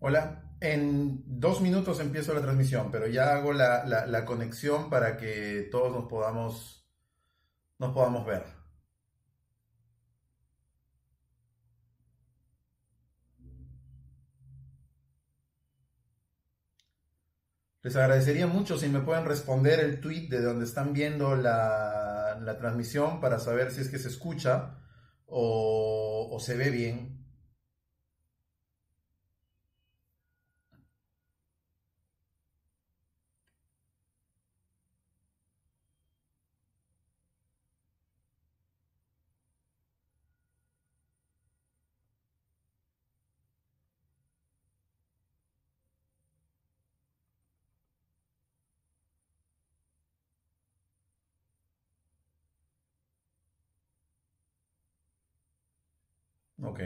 Hola, en 2 minutos empiezo la transmisión, pero ya hago la conexión para que todos nos podamos ver. Les agradecería mucho si me pueden responder el tweet de donde están viendo la transmisión para saber si es que se escucha o se ve bien. Ok.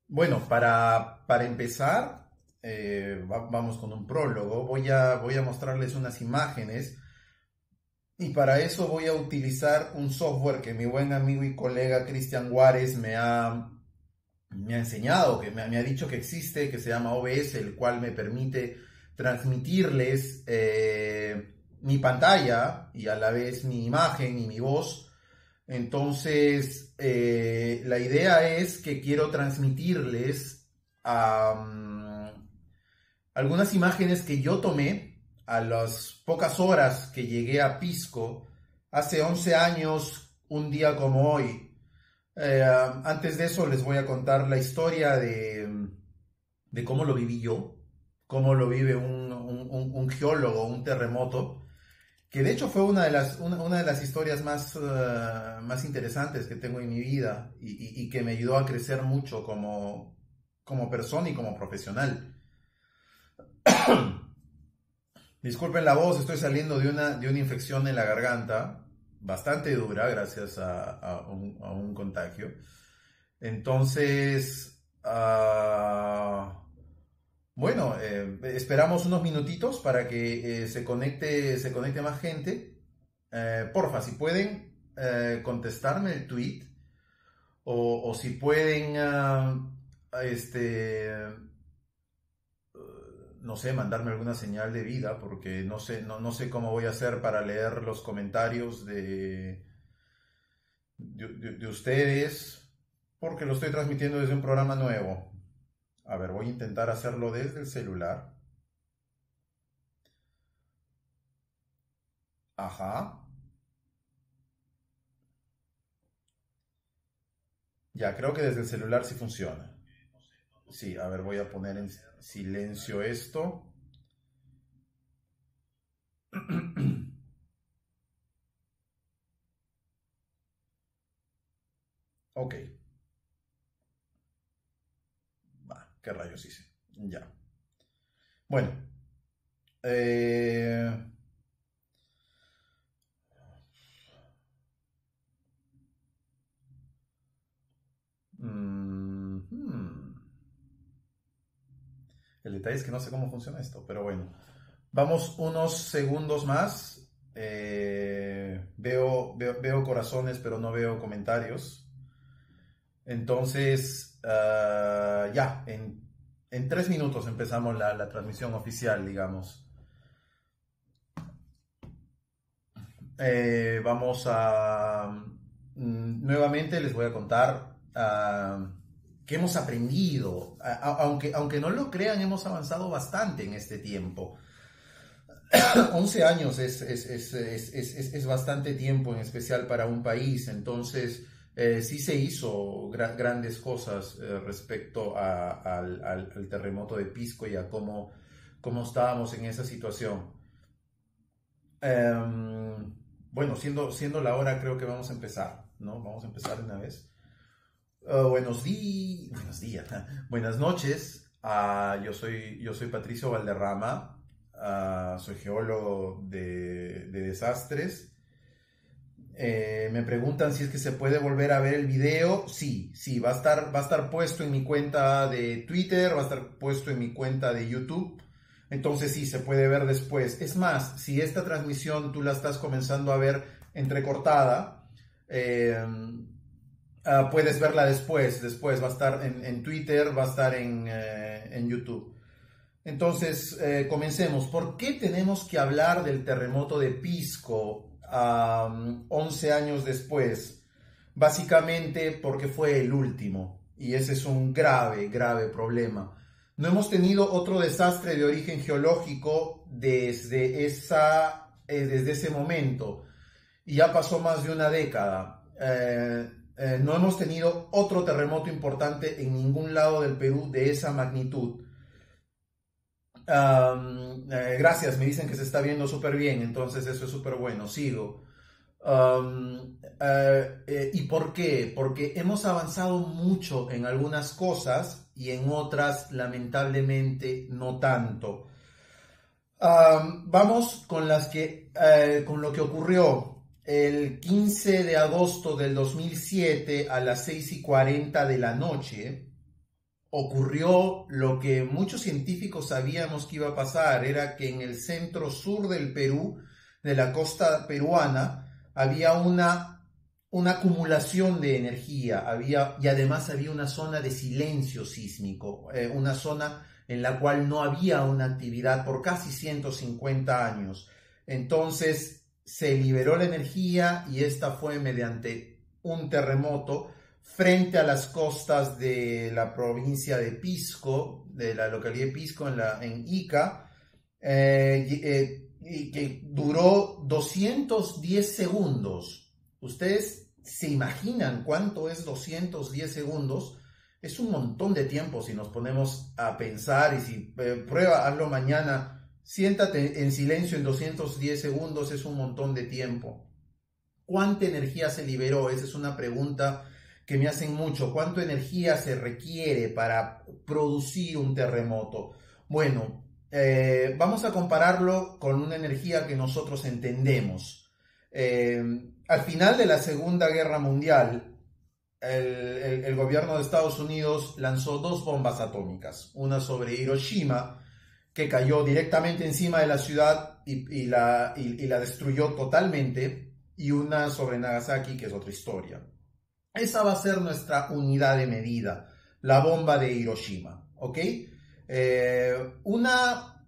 Bueno, para empezar, vamos con un prólogo. Voy a mostrarles unas imágenes y para eso voy a utilizar un software que mi buen amigo y colega Cristian Juárez me ha enseñado, que me ha dicho que existe, que se llama OBS, el cual me permite transmitirles mi pantalla y a la vez mi imagen y mi voz. Entonces, la idea es que quiero transmitirles algunas imágenes que yo tomé a las pocas horas que llegué a Pisco hace 11 años, un día como hoy. Antes de eso les voy a contar la historia de cómo lo viví yo, cómo lo vive un geólogo, un terremoto, que de hecho fue una de las historias más interesantes que tengo en mi vida y que me ayudó a crecer mucho como persona y como profesional. Disculpen la voz, estoy saliendo de una infección en la garganta, bastante dura gracias a un contagio. Entonces, bueno, esperamos unos minutitos para que se conecte más gente. Porfa, si pueden contestarme el tweet o si pueden, no sé, mandarme alguna señal de vida, porque no sé cómo voy a hacer para leer los comentarios de ustedes, porque lo estoy transmitiendo desde un programa nuevo. A ver, voy a intentar hacerlo desde el celular. Ajá. Ya, creo que desde el celular sí funciona. Sí, a ver, voy a poner en silencio esto. Ok, va, ¿qué rayos hice? Ya. Bueno, eh, hmm, el detalle es que no sé cómo funciona esto, pero bueno. Vamos unos segundos más. Veo corazones, pero no veo comentarios. Entonces, ya, en 3 minutos empezamos la transmisión oficial, digamos. Vamos a... nuevamente les voy a contar qué hemos aprendido. Aunque no lo crean, hemos avanzado bastante en este tiempo. 11 años es bastante tiempo, en especial para un país. Entonces, sí se hizo grandes cosas respecto al terremoto de Pisco y a cómo estábamos en esa situación. Bueno, siendo la hora, creo que vamos a empezar, ¿no? Vamos a empezar de una vez. Buenos días, buenas noches. Yo soy Patricio Valderrama, soy geólogo de desastres. Me preguntan si es que se puede volver a ver el video. Sí, sí, va a estar puesto en mi cuenta de Twitter, va a estar puesto en mi cuenta de YouTube. Entonces sí, se puede ver después. Es más, si esta transmisión tú la estás comenzando a ver entrecortada, Puedes verla después va a estar en Twitter, va a estar en YouTube. Entonces, comencemos. ¿Por qué tenemos que hablar del terremoto de Pisco 11 años después? Básicamente porque fue el último, y ese es un grave, grave problema. No hemos tenido otro desastre de origen geológico desde ese momento, y ya pasó más de una década. No hemos tenido otro terremoto importante en ningún lado del Perú de esa magnitud. Gracias, me dicen que se está viendo súper bien, entonces eso es súper bueno, sigo. ¿Y por qué? Porque hemos avanzado mucho en algunas cosas y en otras lamentablemente no tanto. Vamos con con lo que ocurrió el 15 de agosto del 2007 a las 6:40 de la noche. Ocurrió lo que muchos científicos sabíamos que iba a pasar, era que en el centro sur del Perú, de la costa peruana, había una acumulación de energía, y además había una zona de silencio sísmico, una zona en la cual no había una actividad por casi 150 años. Entonces se liberó la energía y esta fue mediante un terremoto frente a las costas de la provincia de Pisco, de la localidad de Pisco en Ica, y que duró 210 segundos. ¿Ustedes se imaginan cuánto es 210 segundos? Es un montón de tiempo si nos ponemos a pensar, y si prueba, hazlo mañana, siéntate en silencio en 210 segundos, es un montón de tiempo. ¿Cuánta energía se liberó? Esa es una pregunta que me hacen mucho. ¿Cuánta energía se requiere para producir un terremoto? Bueno, vamos a compararlo con una energía que nosotros entendemos. Al final de la Segunda Guerra Mundial, el gobierno de Estados Unidos lanzó 2 bombas atómicas, una sobre Hiroshima, que cayó directamente encima de la ciudad y la destruyó totalmente, y una sobre Nagasaki, que es otra historia. Esa va a ser nuestra unidad de medida, la bomba de Hiroshima, ¿ok? Una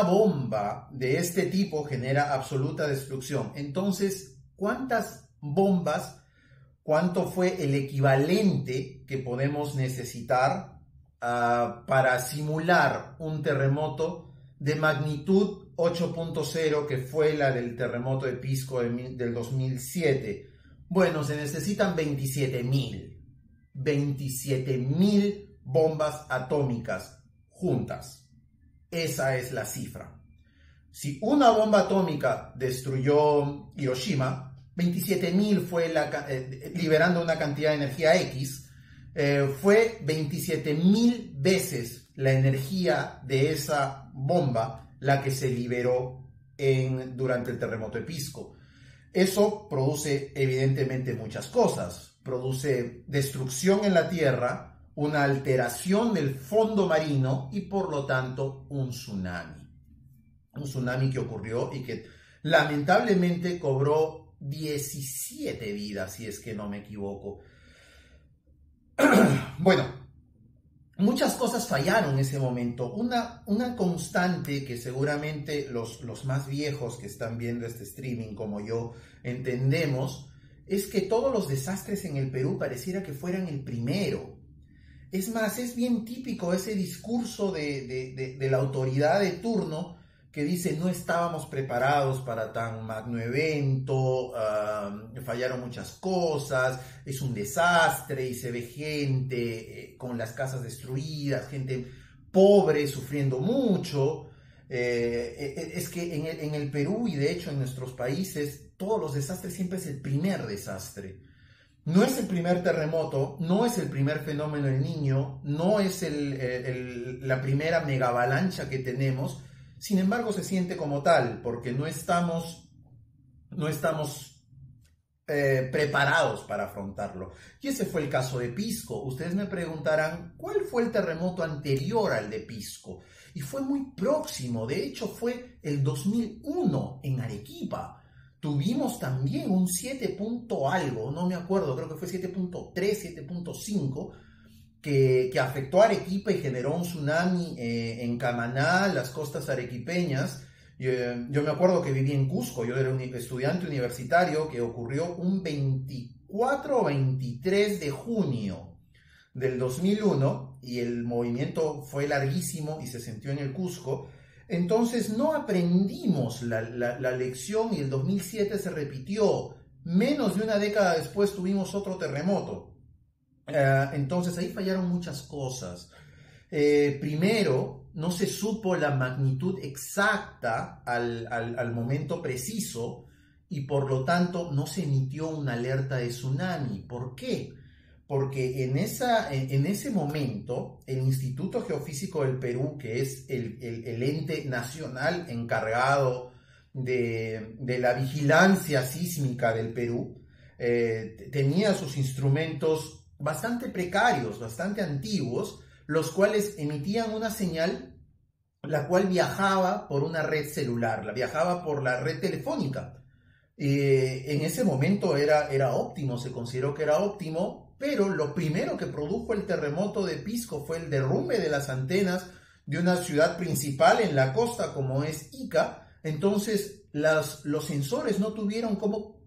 bomba de este tipo genera absoluta destrucción. Entonces, ¿cuántas bombas, cuánto fue el equivalente que podemos necesitar para simular un terremoto de magnitud 8.0, que fue la del terremoto de Pisco del 2007? Bueno, se necesitan 27.000 bombas atómicas juntas. Esa es la cifra. Si una bomba atómica destruyó Hiroshima, 27.000 fue liberando una cantidad de energía X, fue 27.000 veces la energía de esa bomba la que se liberó durante el terremoto de Pisco. Eso produce evidentemente muchas cosas. Produce destrucción en la tierra, una alteración del fondo marino y por lo tanto un tsunami. Un tsunami que ocurrió y que lamentablemente cobró 17 vidas, si es que no me equivoco. Bueno, muchas cosas fallaron en ese momento. Una constante que seguramente los más viejos que están viendo este streaming como yo entendemos, es que todos los desastres en el Perú pareciera que fueran el primero. Es más, es bien típico ese discurso de la autoridad de turno que dice: no estábamos preparados para tan magno evento, fallaron muchas cosas, es un desastre, y se ve gente con las casas destruidas, gente pobre sufriendo mucho. Es que en el Perú, y de hecho en nuestros países, todos los desastres siempre es el primer desastre. No es el primer terremoto, no es el primer fenómeno del Niño, no es la primera mega avalancha que tenemos. Sin embargo, se siente como tal, porque no estamos preparados para afrontarlo. Y ese fue el caso de Pisco. Ustedes me preguntarán, ¿cuál fue el terremoto anterior al de Pisco? Y fue muy próximo, de hecho fue el 2001 en Arequipa. tuvimos también un 7 punto algo, no me acuerdo, creo que fue 7.3, 7.5, que afectó a Arequipa y generó un tsunami en Camaná, las costas arequipeñas. Yo me acuerdo que viví en Cusco, yo era un estudiante universitario, que ocurrió un 24 o 23 de junio del 2001, y el movimiento fue larguísimo y se sintió en el Cusco. Entonces no aprendimos la lección, y el 2007 se repitió. Menos de una década después tuvimos otro terremoto. Entonces ahí fallaron muchas cosas. Primero, no se supo la magnitud exacta al momento preciso, y por lo tanto no se emitió una alerta de tsunami. ¿Por qué? Porque en ese momento el Instituto Geofísico del Perú, que es el ente nacional encargado de la vigilancia sísmica del Perú, tenía sus instrumentos bastante precarios, bastante antiguos, los cuales emitían una señal la cual viajaba por una red celular, viajaba por la red telefónica. En ese momento era óptimo, se consideró que era óptimo, pero lo primero que produjo el terremoto de Pisco fue el derrumbe de las antenas de una ciudad principal en la costa como es Ica. Entonces los sensores no tuvieron cómo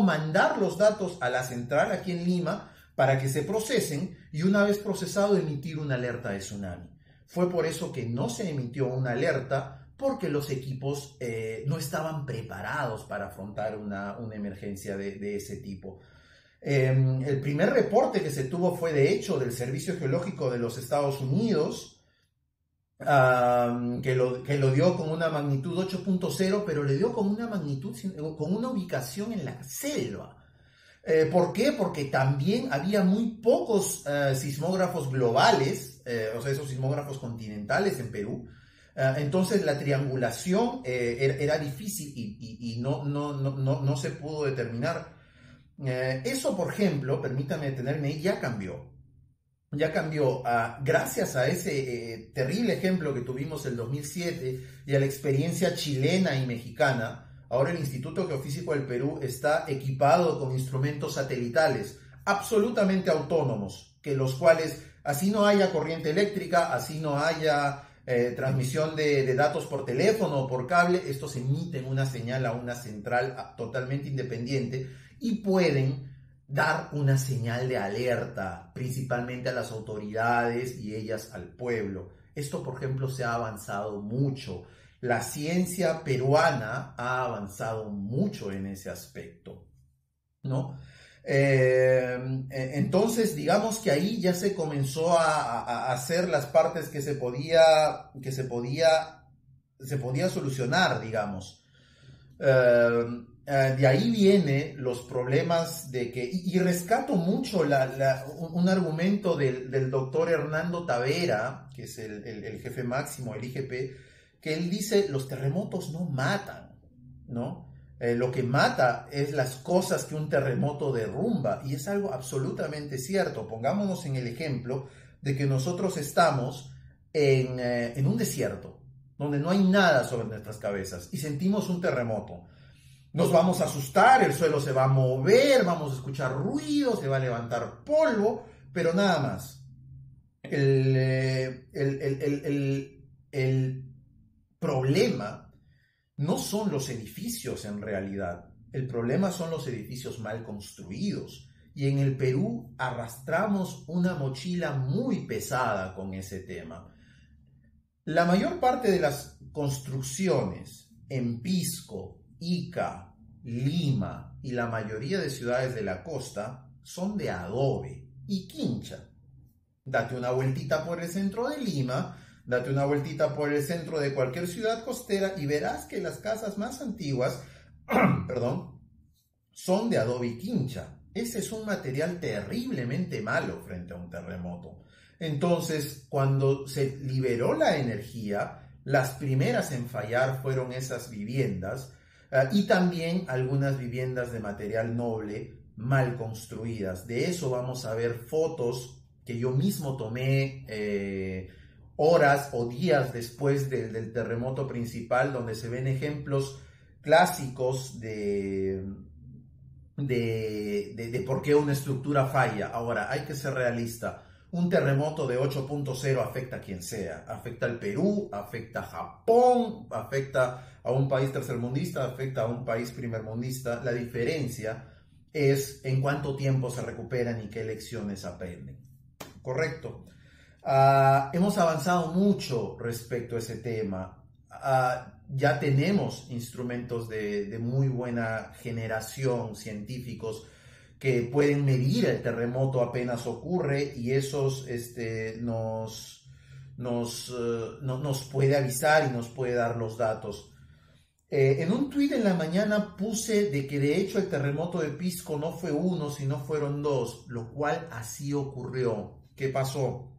mandar los datos a la central aquí en Lima para que se procesen, y una vez procesado emitir una alerta de tsunami. Fue por eso que no se emitió una alerta, porque los equipos no estaban preparados para afrontar una emergencia de ese tipo. El primer reporte que se tuvo fue de hecho del Servicio Geológico de los Estados Unidos, que lo dio con una magnitud 8.0, pero le dio con una magnitud, con una ubicación en la selva. ¿Por qué? Porque también había muy pocos sismógrafos globales, o sea, esos sismógrafos continentales en Perú. Entonces la triangulación era difícil y no se pudo determinar. Eso, por ejemplo, permítame detenerme ahí, ya cambió. Ya cambió. Gracias a ese terrible ejemplo que tuvimos el 2007 y a la experiencia chilena y mexicana. Ahora el Instituto Geofísico del Perú está equipado con instrumentos satelitales absolutamente autónomos, que los cuales, así no haya corriente eléctrica, así no haya transmisión de datos por teléfono o por cable, estos emiten una señal a una central totalmente independiente y pueden dar una señal de alerta, principalmente a las autoridades y ellas al pueblo. Esto, por ejemplo, se ha avanzado mucho. La ciencia peruana ha avanzado mucho en ese aspecto, ¿no? Entonces, digamos que ahí ya se comenzó a hacer las partes que se podía solucionar, digamos. De ahí vienen los problemas de que, y rescato mucho un argumento del doctor Hernando Tavera, que es el jefe máximo del IGP, que él dice: los terremotos no matan, ¿no? Lo que mata es las cosas que un terremoto derrumba, y es algo absolutamente cierto. Pongámonos en el ejemplo de que nosotros estamos en un desierto, donde no hay nada sobre nuestras cabezas, y sentimos un terremoto. Nos vamos a asustar, el suelo se va a mover, vamos a escuchar ruido, se va a levantar polvo, pero nada más. El problema no son los edificios en realidad, el problema son los edificios mal construidos. Y en el Perú arrastramos una mochila muy pesada con ese tema. La mayor parte de las construcciones en Pisco, Ica, Lima y la mayoría de ciudades de la costa son de adobe y quincha. Date una vueltita por el centro de Lima, date una vueltita por el centro de cualquier ciudad costera y verás que las casas más antiguas, perdón, son de adobe y quincha. Ese es un material terriblemente malo frente a un terremoto. Entonces, cuando se liberó la energía, las primeras en fallar fueron esas viviendas, y también algunas viviendas de material noble mal construidas. De eso vamos a ver fotos que yo mismo tomé horas o días después del terremoto principal, donde se ven ejemplos clásicos de por qué una estructura falla. Ahora, hay que ser realista. Un terremoto de 8.0 afecta a quien sea. Afecta al Perú, afecta a Japón, afecta a un país tercermundista, afecta a un país primermundista. La diferencia es en cuánto tiempo se recuperan y qué lecciones aprenden. Correcto. Hemos avanzado mucho respecto a ese tema. Ya tenemos instrumentos de muy buena generación, científicos, que pueden medir el terremoto apenas ocurre y esos nos puede avisar y nos puede dar los datos. En un tuit en la mañana puse de que de hecho el terremoto de Pisco no fue uno, sino fueron dos, lo cual así ocurrió. ¿Qué pasó?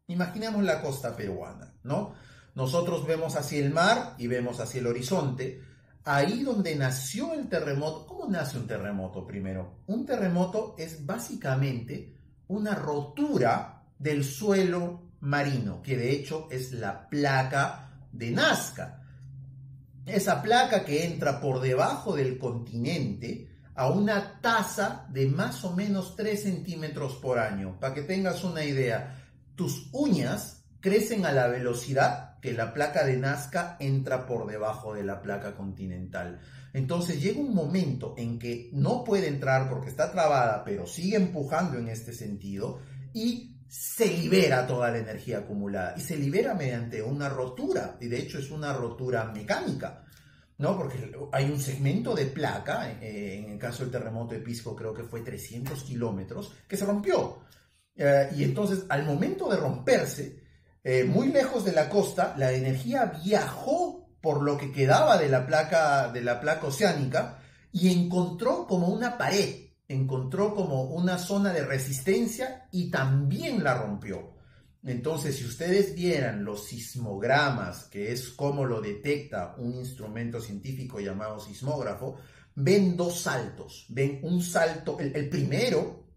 Imaginemos la costa peruana, ¿no? Nosotros vemos hacia el mar y vemos hacia el horizonte. Ahí donde nació el terremoto. ¿Cómo nace un terremoto primero? Un terremoto es básicamente una rotura del suelo marino, que de hecho es la placa de Nazca. Esa placa que entra por debajo del continente a una tasa de más o menos 3 centímetros por año. Para que tengas una idea, tus uñas crecen a la velocidad que la placa de Nazca entra por debajo de la placa continental. Entonces llega un momento en que no puede entrar porque está trabada, pero sigue empujando en este sentido y se libera toda la energía acumulada. Y se libera mediante una rotura, y de hecho es una rotura mecánica, ¿no? Porque hay un segmento de placa, en el caso del terremoto de Pisco creo que fue 300 kilómetros, que se rompió. Y entonces al momento de romperse, muy lejos de la costa, la energía viajó por lo que quedaba de la placa oceánica y encontró como una pared, encontró como una zona de resistencia y también la rompió. Entonces, si ustedes vieran los sismogramas, que es como lo detecta un instrumento científico llamado sismógrafo, ven dos saltos. Ven un salto, el primero,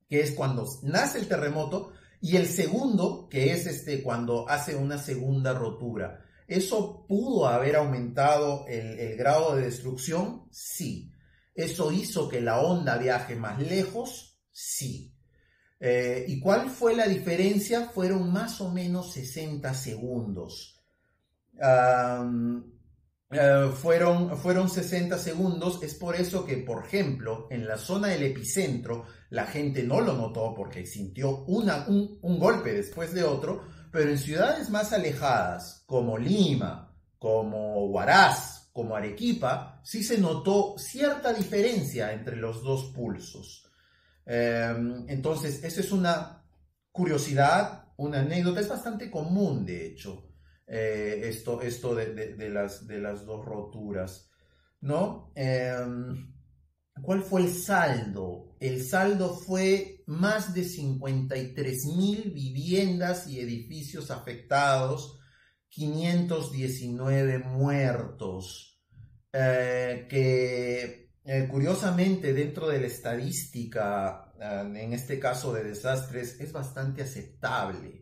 que es cuando nace el terremoto, y el segundo, que es cuando hace una segunda rotura. ¿Eso pudo haber aumentado el grado de destrucción? Sí. ¿Eso hizo que la onda viaje más lejos? Sí. ¿Y cuál fue la diferencia? Fueron más o menos 60 segundos. Fueron 60 segundos, es por eso que, por ejemplo, en la zona del epicentro, la gente no lo notó porque sintió un golpe después de otro, pero en ciudades más alejadas, como Lima, como Huaraz, como Arequipa, sí se notó cierta diferencia entre los dos pulsos. Entonces, esa es una curiosidad, una anécdota, es bastante común, de hecho. Esto de las dos roturas, ¿no? ¿Cuál fue el saldo? El saldo fue más de 53.000 viviendas y edificios afectados, 519 muertos, curiosamente dentro de la estadística, en este caso de desastres, es bastante aceptable.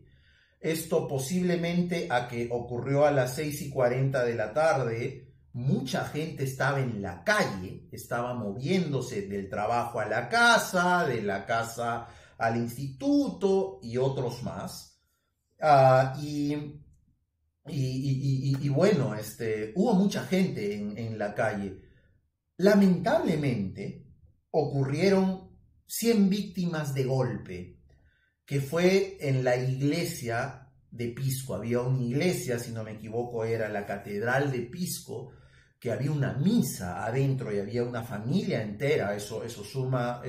Esto posiblemente a que ocurrió a las 6:40 de la tarde, mucha gente estaba en la calle, estaba moviéndose del trabajo a la casa, de la casa al instituto y otros más. Bueno, hubo mucha gente en la calle. Lamentablemente, ocurrieron 100 víctimas de golpe, que fue en la iglesia de Pisco. Había una iglesia, si no me equivoco, era la Catedral de Pisco, que había una misa adentro y había una familia entera. Eso suma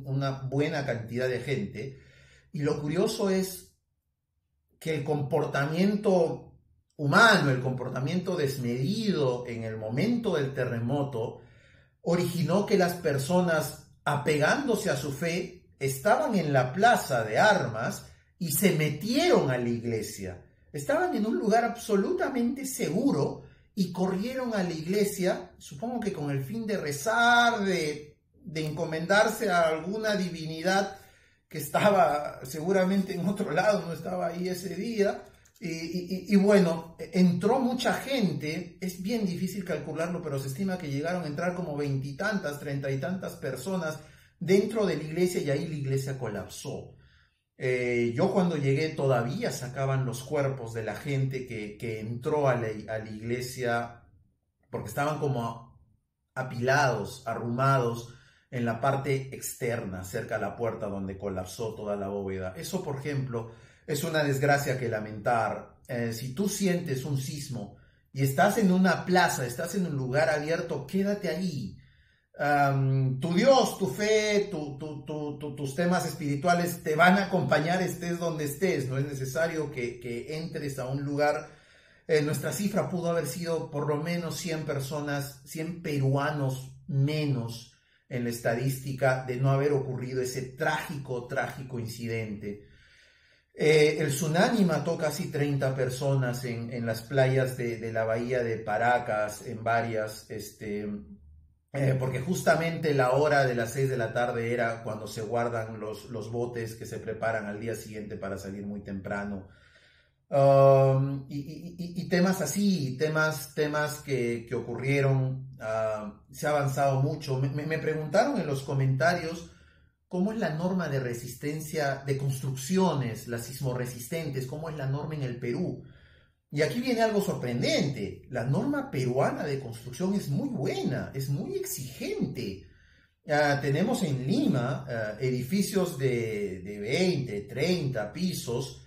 una buena cantidad de gente. Y lo curioso es que el comportamiento humano, el comportamiento desmedido en el momento del terremoto, originó que las personas, apegándose a su fe, estaban en la plaza de armas y se metieron a la iglesia. Estaban en un lugar absolutamente seguro y corrieron a la iglesia, supongo que con el fin de rezar, de encomendarse a alguna divinidad que estaba seguramente en otro lado, no estaba ahí ese día, Y bueno, entró mucha gente, es bien difícil calcularlo, pero se estima que llegaron a entrar como veintitantas, treinta y tantas personas dentro de la iglesia y ahí la iglesia colapsó. Yo cuando llegué todavía sacaban los cuerpos de la gente que entró a la iglesia porque estaban como apilados, arrumados en la parte externa, cerca a la puerta donde colapsó toda la bóveda. Eso, por ejemplo, es una desgracia que lamentar. Si tú sientes un sismo y estás en una plaza, estás en un lugar abierto, quédate ahí. Tu Dios, tu fe, tus temas espirituales te van a acompañar estés donde estés. No es necesario que entres a un lugar. Nuestra cifra pudo haber sido por lo menos 100 personas, 100 peruanos menos en la estadística de no haber ocurrido ese trágico incidente. El tsunami mató casi 30 personas en las playas de la bahía de Paracas, en varias, porque justamente la hora de las 6 de la tarde era cuando se guardan los botes que se preparan al día siguiente para salir muy temprano. Y temas así, temas que ocurrieron, se ha avanzado mucho. Me preguntaron en los comentarios cómo es la norma de resistencia de construcciones, las sismoresistentes, cómo es la norma en el Perú. Y aquí viene algo sorprendente. La norma peruana de construcción es muy buena, es muy exigente. Tenemos en Lima edificios de 20, 30 pisos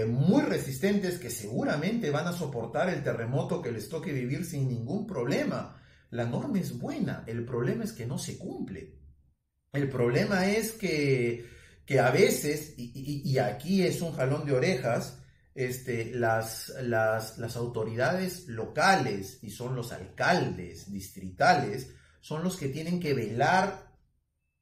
muy resistentes que seguramente van a soportar el terremoto que les toque vivir sin ningún problema. La norma es buena, el problema es que no se cumple. El problema es que a veces, y aquí es un jalón de orejas, las autoridades locales, y son los alcaldes distritales, son los que tienen que velar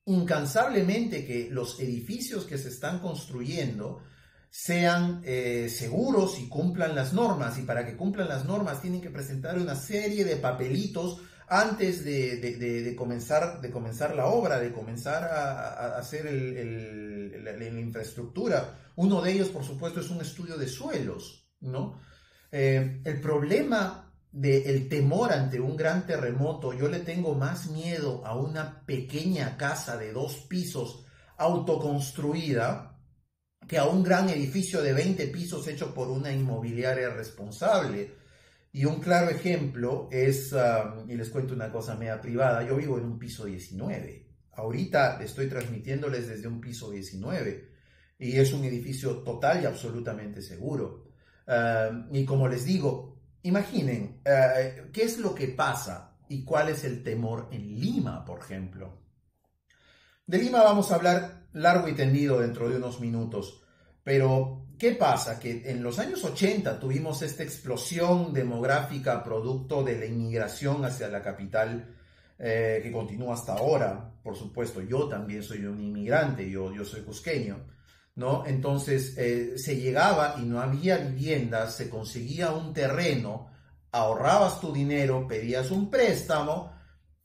incansablemente que los edificios que se están construyendo sean seguros y cumplan las normas. Y para que cumplan las normas tienen que presentar una serie de papelitos antes de comenzar la obra, de comenzar a hacer la infraestructura. Uno de ellos, por supuesto, es un estudio de suelos, ¿no? El problema del temor ante un gran terremoto, yo le tengo más miedo a una pequeña casa de 2 pisos autoconstruida que a un gran edificio de 20 pisos hecho por una inmobiliaria responsable. Y un claro ejemplo es, y les cuento una cosa media privada, yo vivo en un piso 19. Ahorita estoy transmitiéndoles desde un piso 19 y es un edificio total y absolutamente seguro. Y como les digo, imaginen, ¿qué es lo que pasa y cuál es el temor en Lima, por ejemplo? De Lima vamos a hablar largo y tendido dentro de unos minutos, pero ¿qué pasa? Que en los años 80 tuvimos esta explosión demográfica producto de la inmigración hacia la capital que continúa hasta ahora. Por supuesto, yo también soy un inmigrante, yo soy cusqueño, ¿no? Entonces se llegaba y no había viviendas, se conseguía un terreno, ahorrabas tu dinero, pedías un préstamo,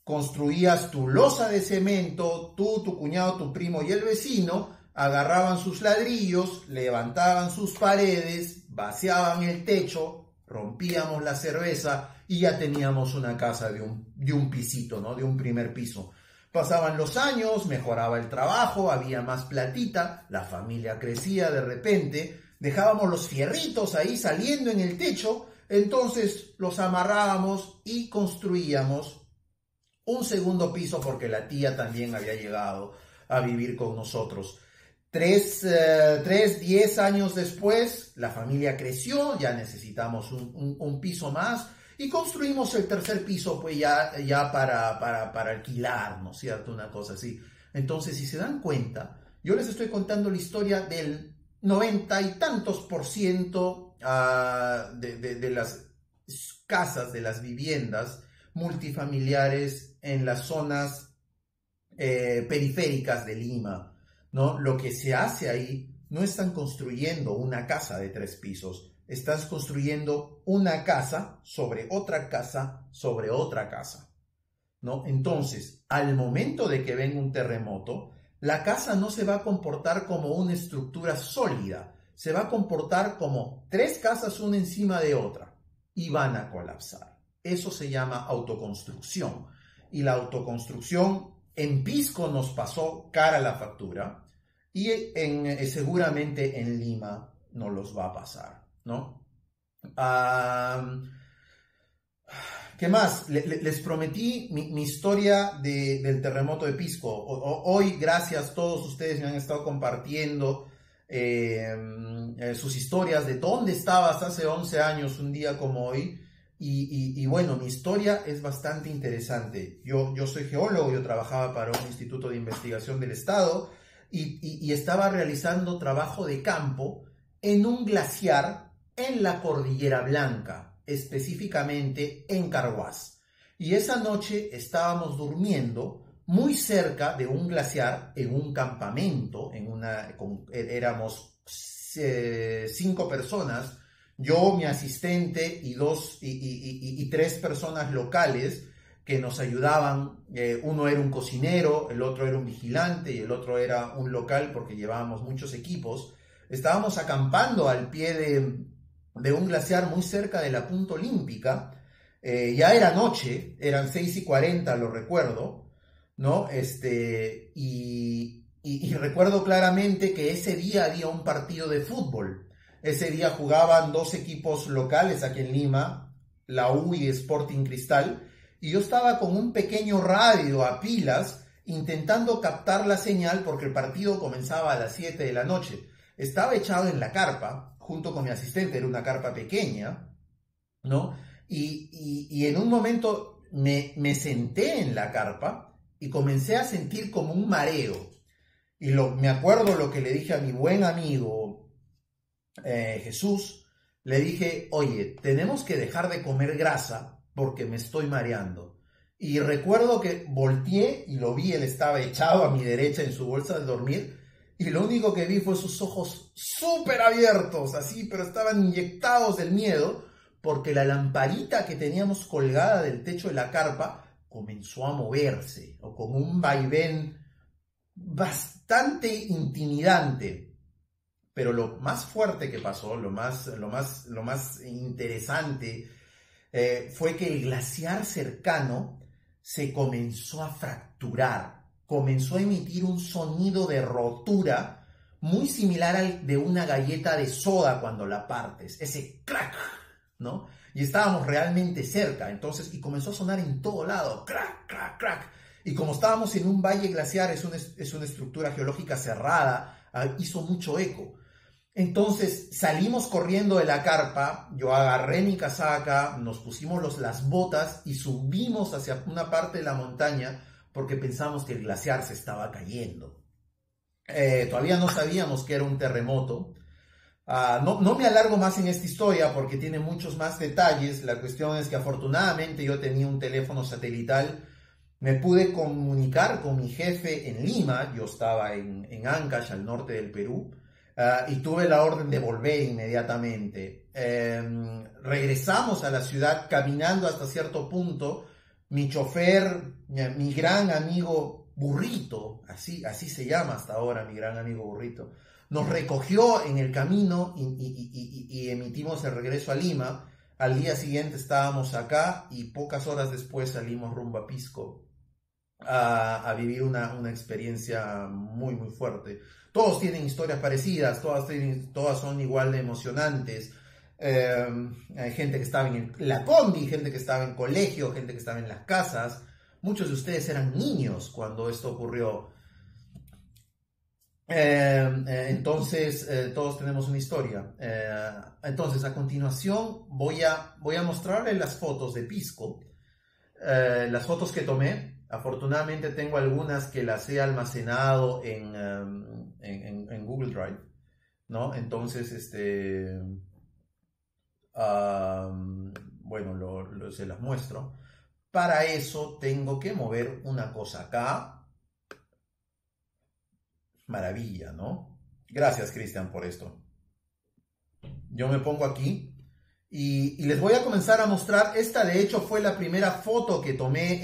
construías tu losa de cemento, tú, tu cuñado, tu primo y el vecino agarraban sus ladrillos, levantaban sus paredes, vaciaban el techo, rompíamos la cerveza y ya teníamos una casa de un pisito, ¿no? De un primer piso. Pasaban los años, mejoraba el trabajo, había más platita, la familia crecía de repente, dejábamos los fierritos ahí saliendo en el techo, entonces los amarrábamos y construíamos un segundo piso porque la tía también había llegado a vivir con nosotros. 10 años después, la familia creció, ya necesitamos un piso más y construimos el tercer piso pues ya para alquilar, ¿no es cierto? Una cosa así. Entonces, si se dan cuenta, yo les estoy contando la historia del 90 y tantos % de las casas, de las viviendas multifamiliares en las zonas periféricas de Lima, ¿no? Lo que se hace ahí, no están construyendo una casa de 3 pisos, estás construyendo una casa sobre otra casa sobre otra casa, ¿no? Entonces, al momento de que venga un terremoto, la casa no se va a comportar como una estructura sólida, se va a comportar como 3 casas una encima de otra y van a colapsar. Eso se llama autoconstrucción. Y la autoconstrucción en Pisco nos pasó cara la factura y seguramente en Lima no los va a pasar, ¿no? ¿Qué más? Les prometí mi historia del terremoto de Pisco. Hoy, gracias, todos ustedes me han estado compartiendo sus historias de dónde estabas hace 11 años, un día como hoy. Y bueno, mi historia es bastante interesante. Yo soy geólogo, yo trabajaba para un instituto de investigación del Estado y estaba realizando trabajo de campo en un glaciar en la Cordillera Blanca, específicamente en Carhuaz. Y esa noche estábamos durmiendo muy cerca de un glaciar en un campamento, éramos 5 personas, yo, mi asistente y 3 personas locales que nos ayudaban. Uno era un cocinero, el otro era un vigilante y el otro era un local porque llevábamos muchos equipos. Estábamos acampando al pie de un glaciar muy cerca de la Punta Olímpica. Ya era noche, eran 6:40, lo recuerdo, ¿no? Y recuerdo claramente que ese día había un partido de fútbol. Ese día jugaban 2 equipos locales aquí en Lima, la U y Sporting Cristal, y yo estaba con un pequeño radio a pilas intentando captar la señal porque el partido comenzaba a las 7 de la noche. Estaba echado en la carpa, junto con mi asistente, era una carpa pequeña, ¿no? Y en un momento me senté en la carpa y comencé a sentir como un mareo. Y me acuerdo lo que le dije a mi buen amigo Jesús, le dije, oye, tenemos que dejar de comer grasa porque me estoy mareando. Y recuerdo que volteé y lo vi, él estaba echado a mi derecha en su bolsa de dormir y lo único que vi fue sus ojos súper abiertos, así, pero estaban inyectados del miedo porque la lamparita que teníamos colgada del techo de la carpa comenzó a moverse, o con un vaivén bastante intimidante. Pero lo más fuerte que pasó, lo más interesante, fue que el glaciar cercano se comenzó a fracturar, comenzó a emitir un sonido de rotura muy similar al de una galleta de soda cuando la partes, ese crack, ¿no? Y estábamos realmente cerca, entonces, y comenzó a sonar en todo lado, crack, crack, crack. Y como estábamos en un valle glaciar, es una estructura geológica cerrada, hizo mucho eco. Entonces salimos corriendo de la carpa, yo agarré mi casaca, nos pusimos las botas y subimos hacia una parte de la montaña porque pensamos que el glaciar se estaba cayendo. Todavía no sabíamos que era un terremoto. No me alargo más en esta historia porque tiene muchos más detalles. La cuestión es que afortunadamente yo tenía un teléfono satelital. Me pude comunicar con mi jefe en Lima, yo estaba en Ancash, al norte del Perú. Y tuve la orden de volver inmediatamente. Regresamos a la ciudad caminando hasta cierto punto. Mi chofer, mi gran amigo Burrito, así se llama hasta ahora, mi gran amigo Burrito, nos recogió en el camino y emitimos el regreso a Lima. Al día siguiente estábamos acá y pocas horas después salimos rumbo a Pisco a vivir una experiencia muy, muy fuerte. Todos tienen historias parecidas, todas son igual de emocionantes. Hay gente que estaba en la combi, gente que estaba en colegio, gente que estaba en las casas. Muchos de ustedes eran niños cuando esto ocurrió. Entonces, todos tenemos una historia. Entonces, a continuación voy a mostrarles las fotos de Pisco, las fotos que tomé. Afortunadamente tengo algunas que las he almacenado en Google Drive, ¿no? Entonces, bueno, se las muestro. Para eso tengo que mover una cosa acá. Maravilla, ¿no? Gracias, Cristian, por esto. Yo me pongo aquí y les voy a comenzar a mostrar. Esta, de hecho, fue la primera foto que tomé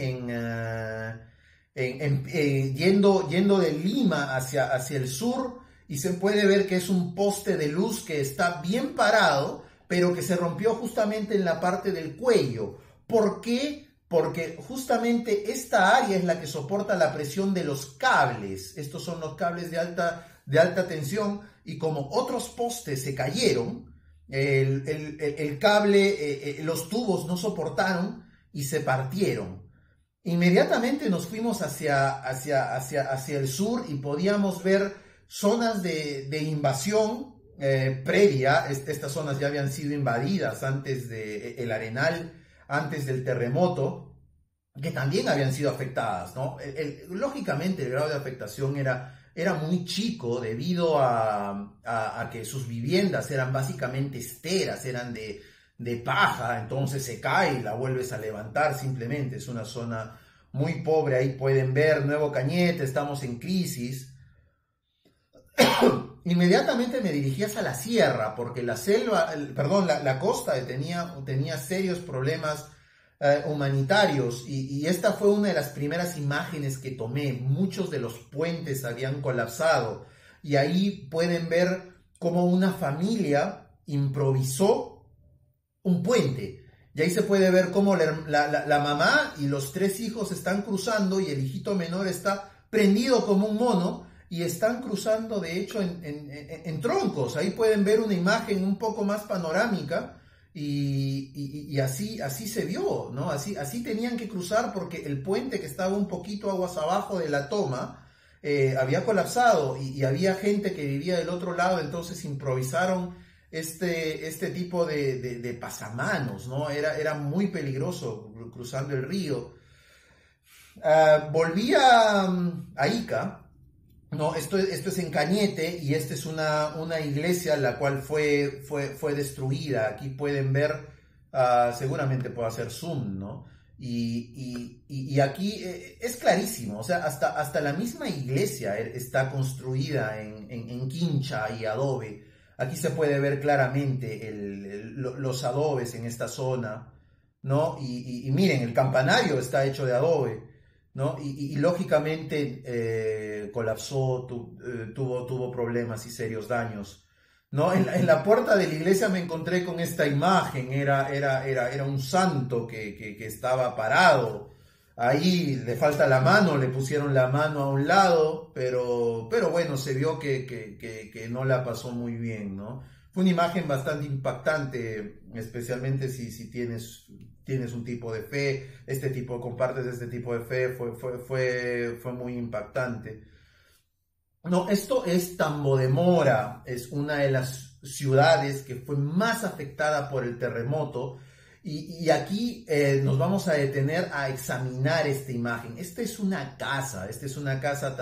yendo de Lima hacia el sur y se puede ver que es un poste de luz que está bien parado, pero que se rompió justamente en la parte del cuello. ¿Por qué? Porque justamente esta área es la que soporta la presión de los cables. Estos son los cables de alta tensión, y como otros postes se cayeron, el cable, los tubos no soportaron y se partieron. Inmediatamente nos fuimos hacia el sur y podíamos ver zonas de invasión previa. Estas zonas ya habían sido invadidas antes del Arenal, antes del terremoto, que también habían sido afectadas, ¿no? Lógicamente el grado de afectación era muy chico debido a que sus viviendas eran básicamente esteras, eran de paja, entonces se cae y la vuelves a levantar simplemente. Es una zona muy pobre. Ahí pueden ver Nuevo Cañete, estamos en crisis. Inmediatamente me dirigí hacia la sierra porque la costa tenía serios problemas humanitarios, y esta fue una de las primeras imágenes que tomé. Muchos de los puentes habían colapsado y ahí pueden ver cómo una familia improvisó un puente, y ahí se puede ver cómo la mamá y los 3 hijos están cruzando, y el hijito menor está prendido como un mono, y están cruzando de hecho en troncos. Ahí pueden ver una imagen un poco más panorámica. Y así se vio, ¿no? Así tenían que cruzar, porque el puente, que estaba un poquito aguas abajo de la toma, había colapsado, y había gente que vivía del otro lado. Entonces improvisaron este tipo de pasamanos, ¿no? Era muy peligroso cruzando el río. Volví a Ica. No, esto es en Cañete, y esta es una iglesia la cual fue destruida. Aquí pueden ver, seguramente puedo hacer zoom, ¿no? Y aquí es clarísimo, o sea, hasta la misma iglesia está construida en quincha y adobe. Aquí se puede ver claramente los adobes en esta zona, ¿no? Y miren, el campanario está hecho de adobe, ¿no? Y lógicamente colapsó, tuvo problemas y serios daños, ¿no? En la puerta de la iglesia me encontré con esta imagen. Era un santo que estaba parado. Ahí le falta la mano, le pusieron la mano a un lado, pero bueno, se vio que no la pasó muy bien, ¿no? Fue una imagen bastante impactante, especialmente si tienes un tipo de fe, compartes este tipo de fe. Fue muy impactante. No, esto es Tambo de Mora, es una de las ciudades que fue más afectada por el terremoto, y aquí nos vamos a detener a examinar esta imagen. Esta es una casa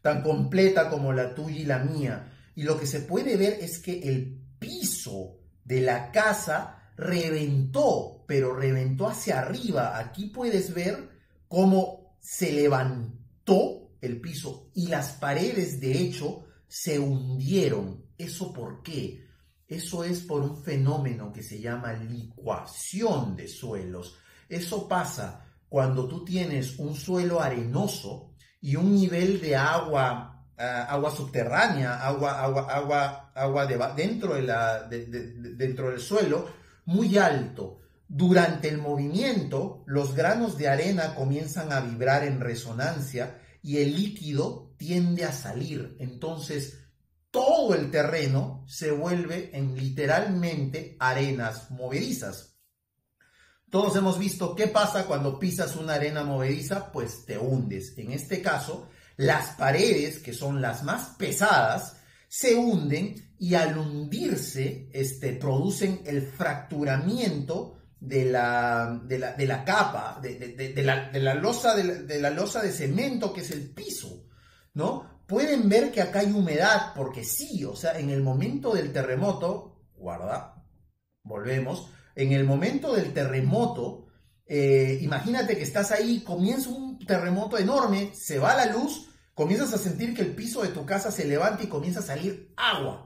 tan completa como la tuya y la mía, y lo que se puede ver es que el piso de la casa reventó, pero reventó hacia arriba. Aquí puedes ver cómo se levantó el piso, y las paredes de hecho se hundieron. ¿Eso por qué? Eso es por un fenómeno que se llama licuación de suelos. Eso pasa cuando tú tienes un suelo arenoso y un nivel de agua subterránea, dentro dentro del suelo, muy alto. Durante el movimiento, los granos de arena comienzan a vibrar en resonancia y el líquido tiende a salir. Entonces, todo el terreno se vuelve en literalmente arenas movedizas. Todos hemos visto qué pasa cuando pisas una arena movediza, pues te hundes. En este caso, las paredes, que son las más pesadas, se hunden, y al hundirse, producen el fracturamiento de la capa, de la losa de cemento, que es el piso, ¿no? Pueden ver que acá hay humedad, porque sí, o sea, en el momento del terremoto, volvemos, en el momento del terremoto, imagínate que estás ahí, comienza un terremoto enorme, se va la luz, comienzas a sentir que el piso de tu casa se levanta y comienza a salir agua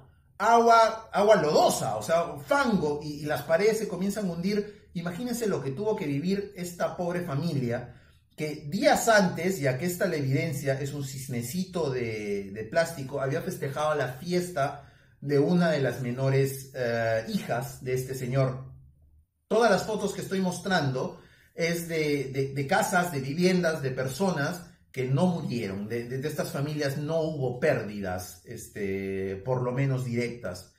lodosa, o sea, fango, y las paredes se comienzan a hundir. Imagínense lo que tuvo que vivir esta pobre familia, que días antes, y aquí está la evidencia, es un cisnecito de plástico, había festejado la fiesta de una de las menores hijas de este señor. Todas las fotos que estoy mostrando es de casas, de viviendas, de personas que no murieron. De estas familias no hubo pérdidas, por lo menos directas,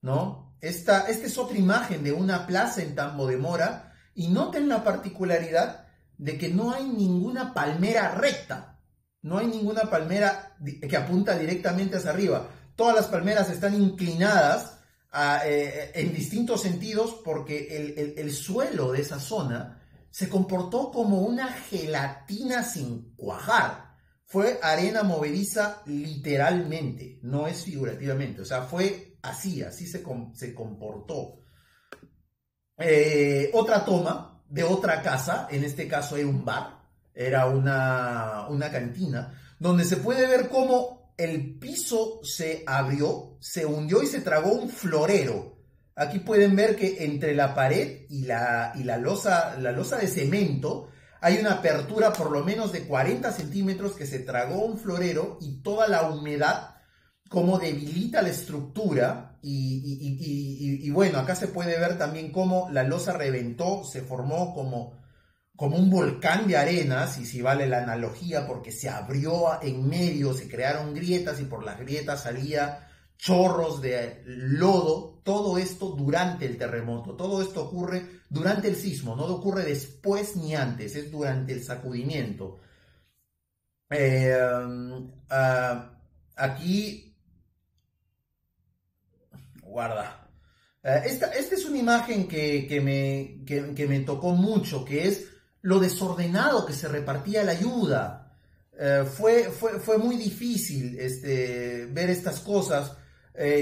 ¿no? Esta es otra imagen de una plaza en Tambo de Mora, y noten la particularidad de que no hay ninguna palmera recta, no hay ninguna palmera que apunta directamente hacia arriba. Todas las palmeras están inclinadas en distintos sentidos, porque el suelo de esa zona se comportó como una gelatina sin cuajar. Fue arena movediza literalmente, no es figurativamente, o sea, fue así se comportó. Otra toma de otra casa, en este caso era un bar, era una cantina, donde se puede ver cómo el piso se abrió, se hundió y se tragó un florero. Aquí pueden ver que entre la pared y la losa de cemento hay una apertura por lo menos de 40 centímetros que se tragó un florero, y toda la humedad cómo debilita la estructura, y bueno, acá se puede ver también cómo la losa reventó, se formó como un volcán de arenas, y si vale la analogía, porque se abrió en medio, se crearon grietas, y por las grietas salía chorros de lodo. Todo esto durante el terremoto, todo esto ocurre durante el sismo, no ocurre después ni antes, es durante el sacudimiento. Aquí, guarda. Esta es una imagen que me tocó mucho, que es lo desordenado que se repartía la ayuda. Fue muy difícil ver estas cosas.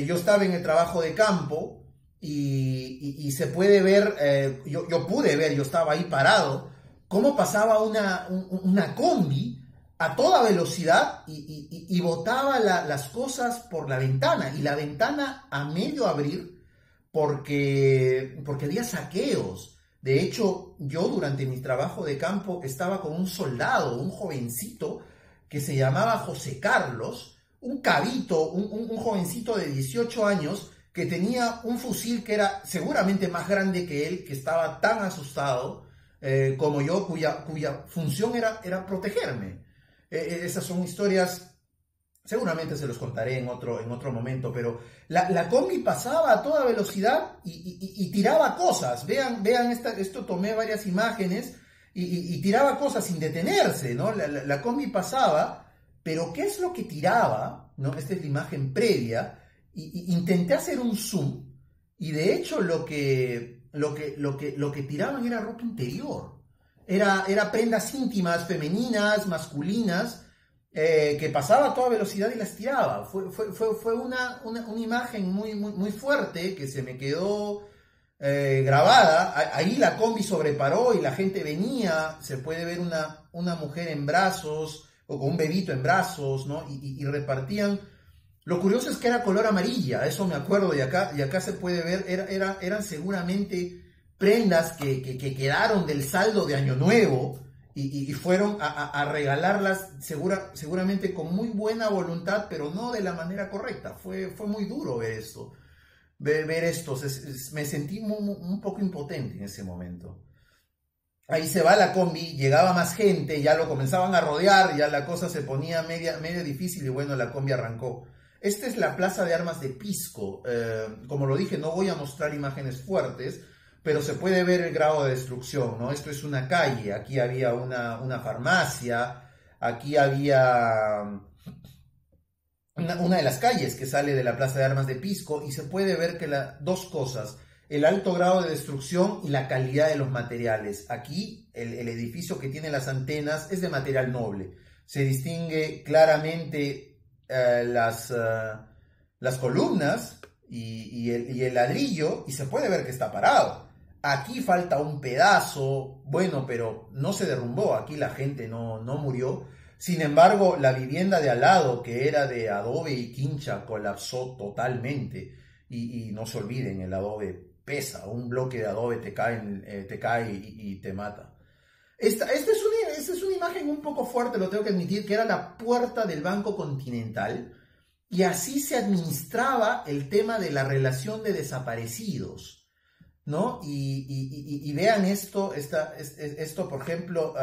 Yo estaba en el trabajo de campo, y se puede ver, yo pude ver, yo estaba ahí parado, cómo pasaba una combi a toda velocidad y botaba las cosas por la ventana, y la ventana a medio abrir, porque había saqueos. De hecho, yo durante mi trabajo de campo estaba con un soldado, un jovencito que se llamaba José Carlos, un cabito, un jovencito de 18 años que tenía un fusil que era seguramente más grande que él, que estaba tan asustado como yo, cuya función era protegerme. Esas son historias, seguramente se los contaré en otro momento, pero la combi pasaba a toda velocidad y tiraba cosas. Vean esto, tomé varias imágenes, y tiraba cosas sin detenerse, ¿no? La combi pasaba, pero ¿qué es lo que tiraba? ¿No? Esta es la imagen previa, y intenté hacer un zoom, y de hecho lo que tiraban era ropa interior. Era prendas íntimas, femeninas, masculinas, que pasaba a toda velocidad y las tiraba. Fue una imagen muy fuerte que se me quedó grabada. Ahí la combi sobreparó y la gente venía. Se puede ver una mujer en brazos, o con un bebito en brazos, ¿no? Y repartían. Lo curioso es que era color amarilla, eso me acuerdo, y acá se puede ver, eran seguramente prendas que quedaron del saldo de Año Nuevo, y fueron a regalarlas seguramente con muy buena voluntad, pero no de la manera correcta. Fue muy duro ver esto. Me sentí un poco impotente en ese momento. Ahí se va la combi, llegaba más gente, ya lo comenzaban a rodear, ya la cosa se ponía medio difícil, y bueno, la combi arrancó. Esta es la Plaza de Armas de Pisco. Como lo dije, no voy a mostrar imágenes fuertes, pero se puede ver el grado de destrucción, ¿no? Esto es una calle, aquí había una farmacia, aquí había una de las calles que sale de la Plaza de Armas de Pisco, y se puede ver que dos cosas: el alto grado de destrucción y la calidad de los materiales. Aquí el edificio que tiene las antenas es de material noble. Se distingue claramente las columnas y el ladrillo, y se puede ver que está parado. Aquí falta un pedazo, bueno, pero no se derrumbó, aquí la gente no murió. Sin embargo, la vivienda de al lado, que era de adobe y quincha, colapsó totalmente. Y no se olviden, el adobe pesa, un bloque de adobe te cae y te mata. Esta es esa es una imagen un poco fuerte, lo tengo que admitir, que era la puerta del Banco Continental, y así se administraba el tema de la relación de desaparecidos, ¿no? Y vean esto, esto, por ejemplo,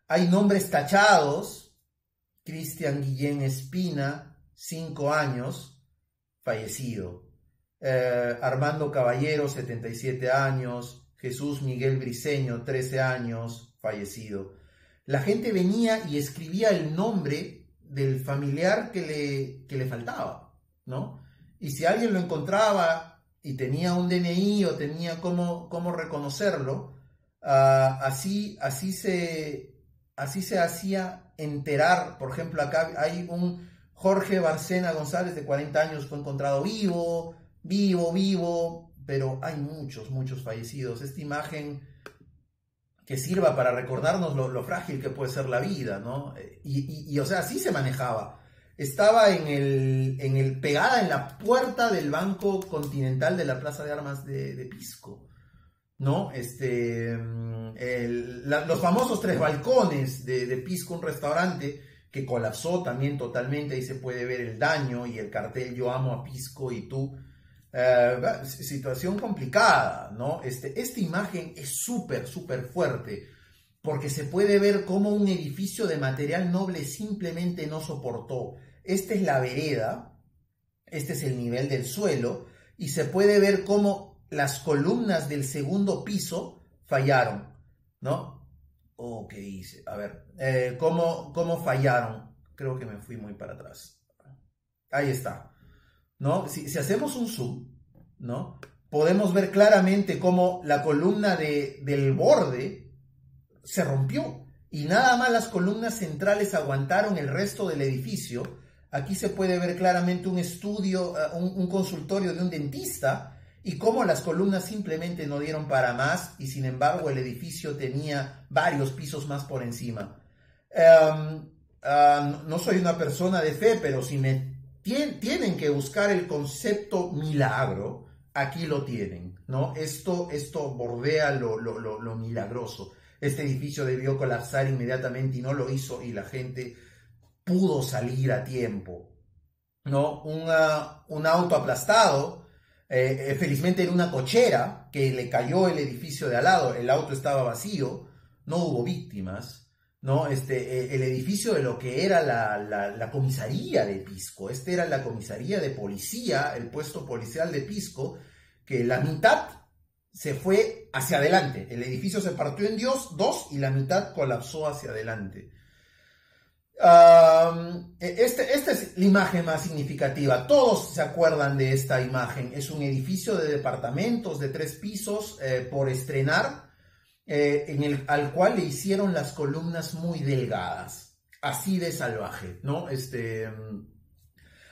hay nombres tachados: Cristian Guillén Espina, 5 años, fallecido. Armando Caballero, 77 años. Jesús Miguel Briceño, 13 años, fallecido. La gente venía y escribía el nombre del familiar que le faltaba, ¿no? Y si alguien lo encontraba y tenía un DNI o tenía cómo reconocerlo, así se hacía enterar. Por ejemplo, acá hay un Jorge Barcena González, de 40 años, fue encontrado vivo, pero hay muchos fallecidos. Esta imagen que sirva para recordarnos lo frágil que puede ser la vida, ¿no? O sea, así se manejaba. Estaba pegada en la puerta del Banco Continental de la Plaza de Armas de Pisco, ¿no? Los famosos 3 balcones de Pisco, un restaurante que colapsó también totalmente. Ahí se puede ver el daño y el cartel "Yo amo a Pisco y tú". Situación complicada, ¿no? Esta imagen es súper fuerte, porque se puede ver cómo un edificio de material noble simplemente no soportó. Esta es la vereda, este es el nivel del suelo, y se puede ver cómo las columnas del segundo piso fallaron, ¿no? ¿Qué hice? A ver, ¿cómo fallaron? Creo que me fui muy para atrás. Ahí está, ¿no? Si hacemos un zoom, ¿no? Podemos ver claramente cómo la columna del borde se rompió y nada más las columnas centrales aguantaron el resto del edificio. Aquí se puede ver claramente un estudio, un consultorio de un dentista, y cómo las columnas simplemente no dieron para más, y sin embargo el edificio tenía varios pisos más por encima. No soy una persona de fe, pero si tienen que buscar el concepto milagro, aquí lo tienen, ¿no? Esto bordea lo milagroso. Este edificio debió colapsar inmediatamente y no lo hizo, y la gente pudo salir a tiempo, ¿no? Un auto aplastado, felizmente era una cochera que le cayó el edificio de al lado, el auto estaba vacío, no hubo víctimas, ¿no? El edificio de lo que era la comisaría de Pisco, era la comisaría de policía, el puesto policial de Pisco, que la mitad se fue hacia adelante. El edificio se partió en dos y la mitad colapsó hacia adelante. Esta es la imagen más significativa. Todos se acuerdan de esta imagen. Es un edificio de departamentos de 3 pisos por estrenar, al cual le hicieron las columnas muy delgadas. Así de salvaje, ¿no?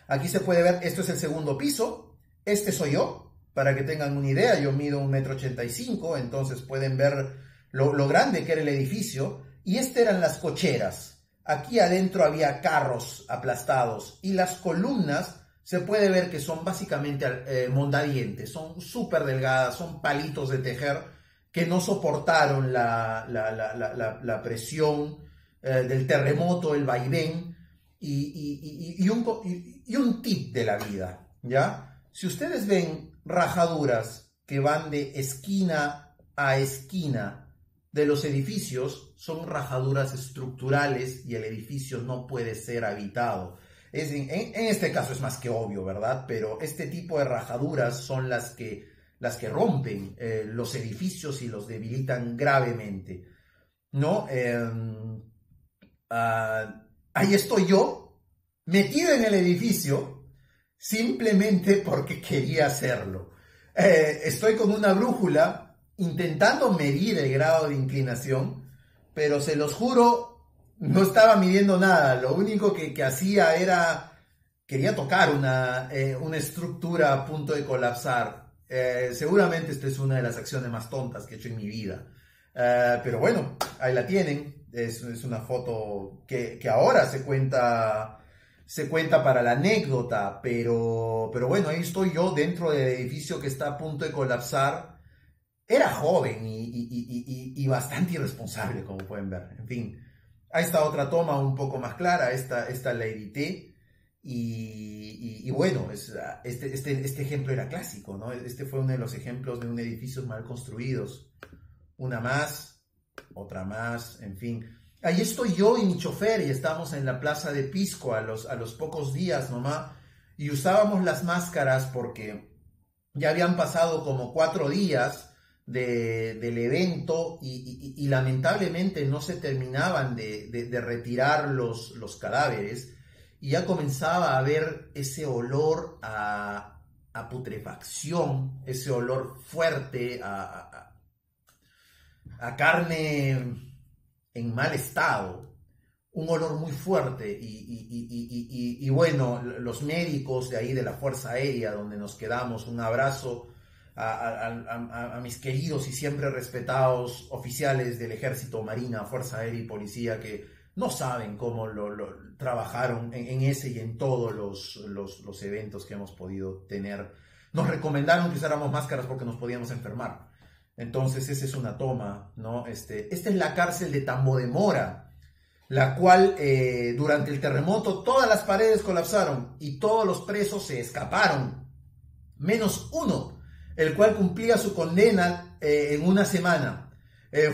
Aquí se puede ver, esto es el segundo piso. Este soy yo. Para que tengan una idea, yo mido 1,85 m, entonces pueden ver lo grande que era el edificio. Y eran las cocheras. Aquí adentro había carros aplastados, y las columnas se puede ver que son básicamente mondadientes, son súper delgadas, son palitos de tejer que no soportaron la presión del terremoto, el vaivén y un tip de la vida, ¿ya? Si ustedes ven rajaduras que van de esquina a esquina de los edificios, son rajaduras estructurales y el edificio no puede ser habitado. En este caso es más que obvio, ¿verdad? Pero este tipo de rajaduras son las que rompen los edificios y los debilitan gravemente, ¿no? Ahí estoy yo, metido en el edificio, simplemente porque quería hacerlo. Estoy con una brújula intentando medir el grado de inclinación, pero se los juro, no estaba midiendo nada. Lo único que hacía era, quería tocar una estructura a punto de colapsar. Seguramente esta es una de las acciones más tontas que he hecho en mi vida. Pero bueno, ahí la tienen. Es una foto que ahora se cuenta para la anécdota, pero bueno, ahí estoy yo dentro del edificio que está a punto de colapsar. era joven y bastante irresponsable, como pueden ver. En fin, a esta otra toma un poco más clara, esta la edité. Y bueno, este ejemplo era clásico, ¿no? Este fue uno de los ejemplos de un edificio mal construidos. Una más, otra más, en fin. Ahí estoy yo y mi chofer y estamos en la plaza de Pisco a los pocos días nomás y usábamos las máscaras porque ya habían pasado como 4 días del evento y lamentablemente no se terminaban de retirar los cadáveres y ya comenzaba a haber ese olor a putrefacción, ese olor fuerte a carne en mal estado, un olor muy fuerte y bueno, los médicos de ahí de la Fuerza Aérea donde nos quedamos, un abrazo a mis queridos y siempre respetados oficiales del Ejército, Marina, Fuerza Aérea y Policía que no saben cómo lo trabajaron en ese y en todos los eventos que hemos podido tener. Nos recomendaron que usáramos máscaras porque nos podíamos enfermar. Entonces esa es una toma, ¿no? Esta es la cárcel de Tambo de Mora, la cual durante el terremoto todas las paredes colapsaron y todos los presos se escaparon, menos uno, el cual cumplía su condena en una semana.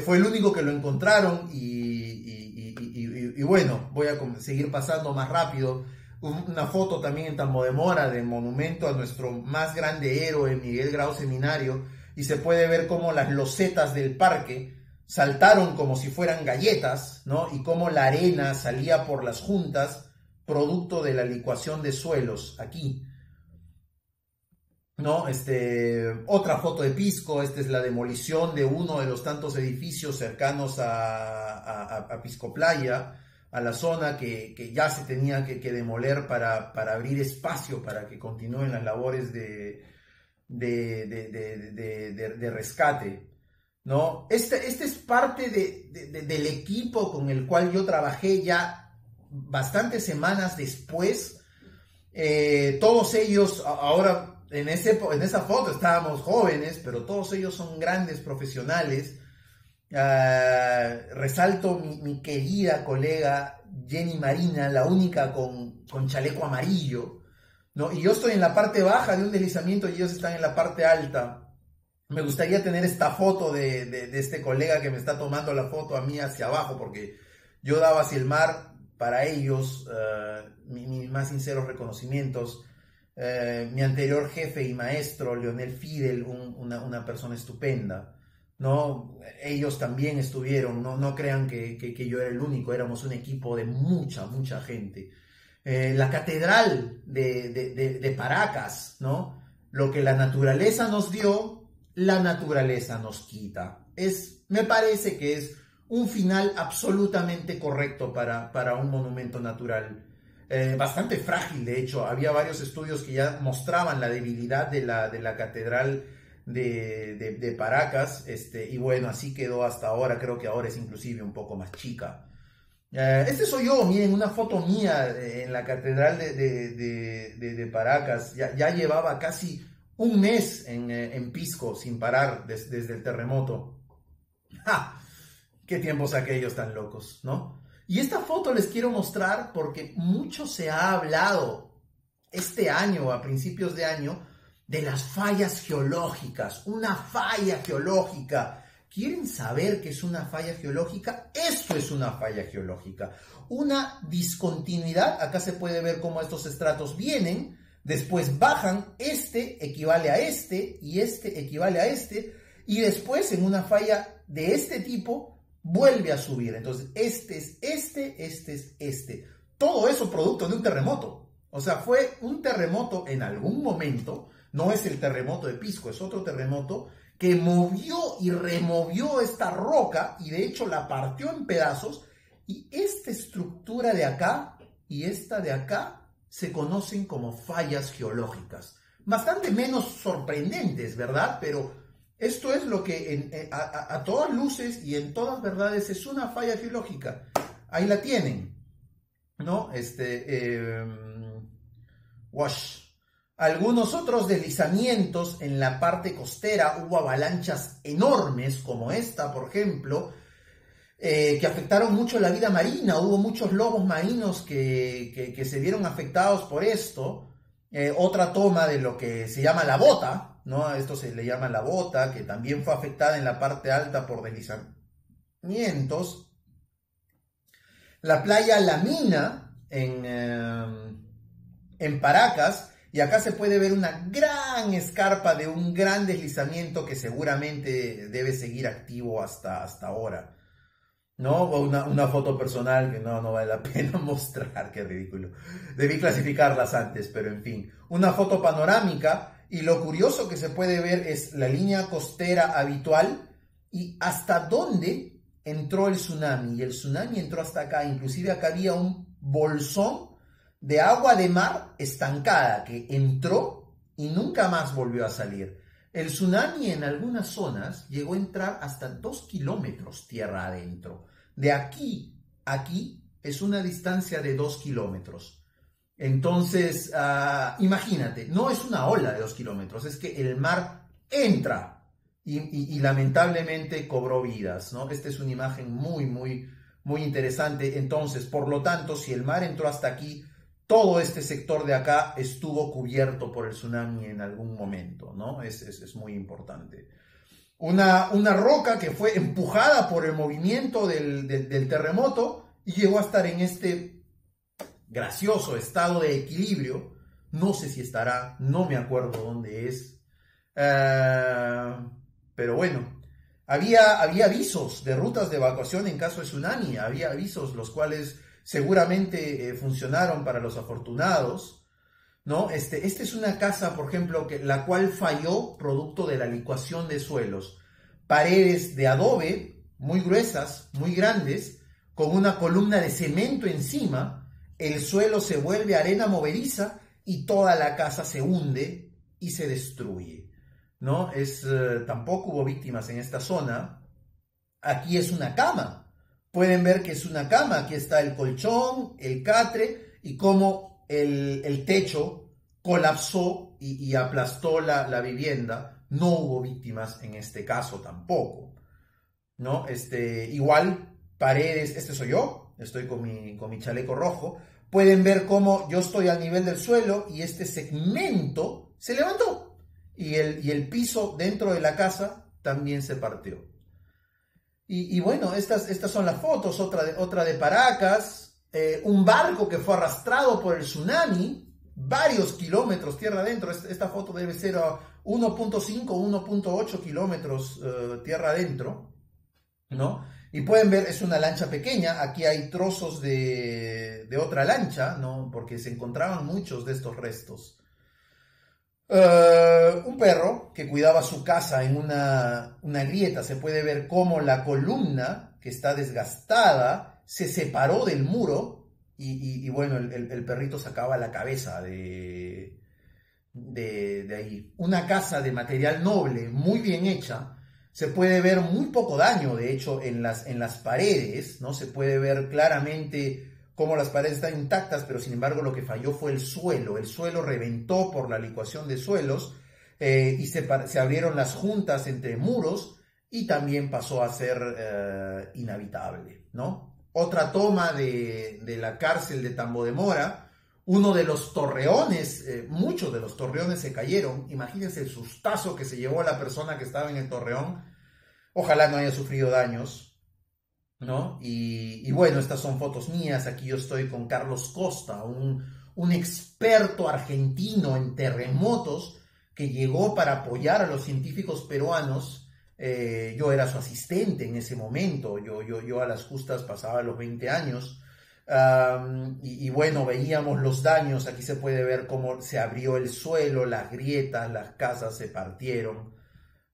Fue el único que lo encontraron y bueno, voy a seguir pasando más rápido. Una foto también en Tambo de Mora del monumento a nuestro más grande héroe, Miguel Grau Seminario, y se puede ver cómo las losetas del parque saltaron como si fueran galletas, ¿no? Y cómo la arena salía por las juntas, producto de la licuación de suelos, aquí, ¿no? Otra foto de Pisco, esta es la demolición de uno de los tantos edificios cercanos a Pisco Playa, a la zona que ya se tenía que demoler para abrir espacio para que continúen las labores de rescate, ¿no? Este es parte del equipo con el cual yo trabajé ya bastantes semanas después. Todos ellos, ahora en esa foto estábamos jóvenes, pero todos ellos son grandes profesionales. Resalto mi querida colega Jenny Marina, la única con chaleco amarillo, ¿no? Y yo estoy en la parte baja de un deslizamiento y ellos están en la parte alta. Me gustaría tener esta foto de este colega que me está tomando la foto a mí hacia abajo, porque yo daba hacia el mar. Para ellos, mis más sinceros reconocimientos. Mi anterior jefe y maestro, Leonel Fidel, una persona estupenda, ¿no? Ellos también estuvieron, no crean que yo era el único, éramos un equipo de mucha gente. La catedral de Paracas, ¿no? Lo que la naturaleza nos dio, la naturaleza nos quita. Me parece que es un final absolutamente correcto para un monumento natural. Bastante frágil, de hecho. Había varios estudios que ya mostraban la debilidad de la catedral de Paracas, y bueno, así quedó hasta ahora. Creo que ahora es inclusive un poco más chica. Soy yo, miren, una foto mía en la catedral de Paracas. Ya llevaba casi un mes en Pisco sin parar desde el terremoto. ¡Ja! ¡Qué tiempos aquellos tan locos!, ¿no? Y esta foto les quiero mostrar porque mucho se ha hablado este año, a principios de año, de las fallas geológicas. Una falla geológica. ¿Quieren saber qué es una falla geológica? Esto es una falla geológica. Una discontinuidad. Acá se puede ver cómo estos estratos vienen, después bajan, este equivale a este y este equivale a este, y después en una falla de este tipo vuelve a subir. Entonces este es este. Todo eso producto de un terremoto. O sea, fue un terremoto en algún momento. No es el terremoto de Pisco, es otro terremoto que movió y removió esta roca y de hecho la partió en pedazos, y esta estructura de acá y esta de acá se conocen como fallas geológicas. Bastante menos sorprendentes, ¿verdad? Pero esto es lo que a todas luces y en todas verdades es una falla geológica. Ahí la tienen, ¿no? Wash. Algunos otros deslizamientos en la parte costera, hubo avalanchas enormes como esta, por ejemplo, que afectaron mucho la vida marina. Hubo muchos lobos marinos que se vieron afectados por esto. Otra toma de lo que se llama la bota, ¿no? A esto se le llama la bota, que también fue afectada en la parte alta por deslizamientos. La playa La Mina en Paracas, y acá se puede ver una gran escarpa de un gran deslizamiento que seguramente debe seguir activo hasta ahora. ¿No? O una foto personal que no vale la pena mostrar, qué ridículo. Debí clasificarlas antes, pero en fin. Una foto panorámica, y lo curioso que se puede ver es la línea costera habitual y hasta dónde entró el tsunami. Y el tsunami entró hasta acá, inclusive acá había un bolsón de agua de mar estancada que entró y nunca más volvió a salir. El tsunami en algunas zonas llegó a entrar hasta 2 kilómetros tierra adentro. De aquí a aquí es una distancia de 2 kilómetros. Entonces, imagínate, no es una ola de 2 kilómetros, es que el mar entra y lamentablemente cobró vidas, ¿no? Esta es una imagen muy interesante. Entonces, por lo tanto, si el mar entró hasta aquí, todo este sector de acá estuvo cubierto por el tsunami en algún momento, ¿no? Es muy importante. Una roca que fue empujada por el movimiento del terremoto y llegó a estar en este gracioso estado de equilibrio. No sé si estará, no me acuerdo dónde es. Pero bueno, había avisos de rutas de evacuación en caso de tsunami, había avisos los cuales seguramente funcionaron para los afortunados, ¿no? Esta es una casa, por ejemplo, la cual falló producto de la licuación de suelos. Paredes de adobe muy gruesas, muy grandes, con una columna de cemento encima, el suelo se vuelve arena movediza y toda la casa se hunde y se destruye, ¿no? Tampoco hubo víctimas en esta zona. Aquí es una cama. Pueden ver que es una cama, aquí está el colchón, el catre y cómo el techo colapsó y aplastó la vivienda. No hubo víctimas en este caso tampoco, ¿no? Igual, paredes, este soy yo, estoy con mi chaleco rojo. Pueden ver cómo yo estoy al nivel del suelo y este segmento se levantó y el piso dentro de la casa también se partió. Y bueno, estas son las fotos, otra de Paracas, un barco que fue arrastrado por el tsunami, varios kilómetros tierra adentro. Esta foto debe ser a 1.5 1.8 kilómetros tierra adentro, ¿no? Y pueden ver, es una lancha pequeña, aquí hay trozos de otra lancha, ¿no? Porque se encontraban muchos de estos restos. Un perro que cuidaba su casa en una grieta. Se puede ver cómo la columna, que está desgastada, se separó del muro y bueno, el perrito sacaba la cabeza de ahí. Una casa de material noble, muy bien hecha. Se puede ver muy poco daño, de hecho, en las paredes, ¿no? Se puede ver claramente cómo las paredes están intactas, pero sin embargo lo que falló fue el suelo. El suelo reventó por la licuación de suelos y se abrieron las juntas entre muros y también pasó a ser inhabitable, ¿no? Otra toma de la cárcel de Tambo de Mora, uno de los torreones, muchos de los torreones se cayeron. Imagínense el sustazo que se llevó a la persona que estaba en el torreón. Ojalá no haya sufrido daños, ¿no? Y bueno, estas son fotos mías. Aquí yo estoy con Carlos Costa, un experto argentino en terremotos que llegó para apoyar a los científicos peruanos. Yo era su asistente en ese momento. Yo a las justas pasaba los 20 años. Y bueno, veíamos los daños. Aquí se puede ver cómo se abrió el suelo, las grietas, las casas se partieron.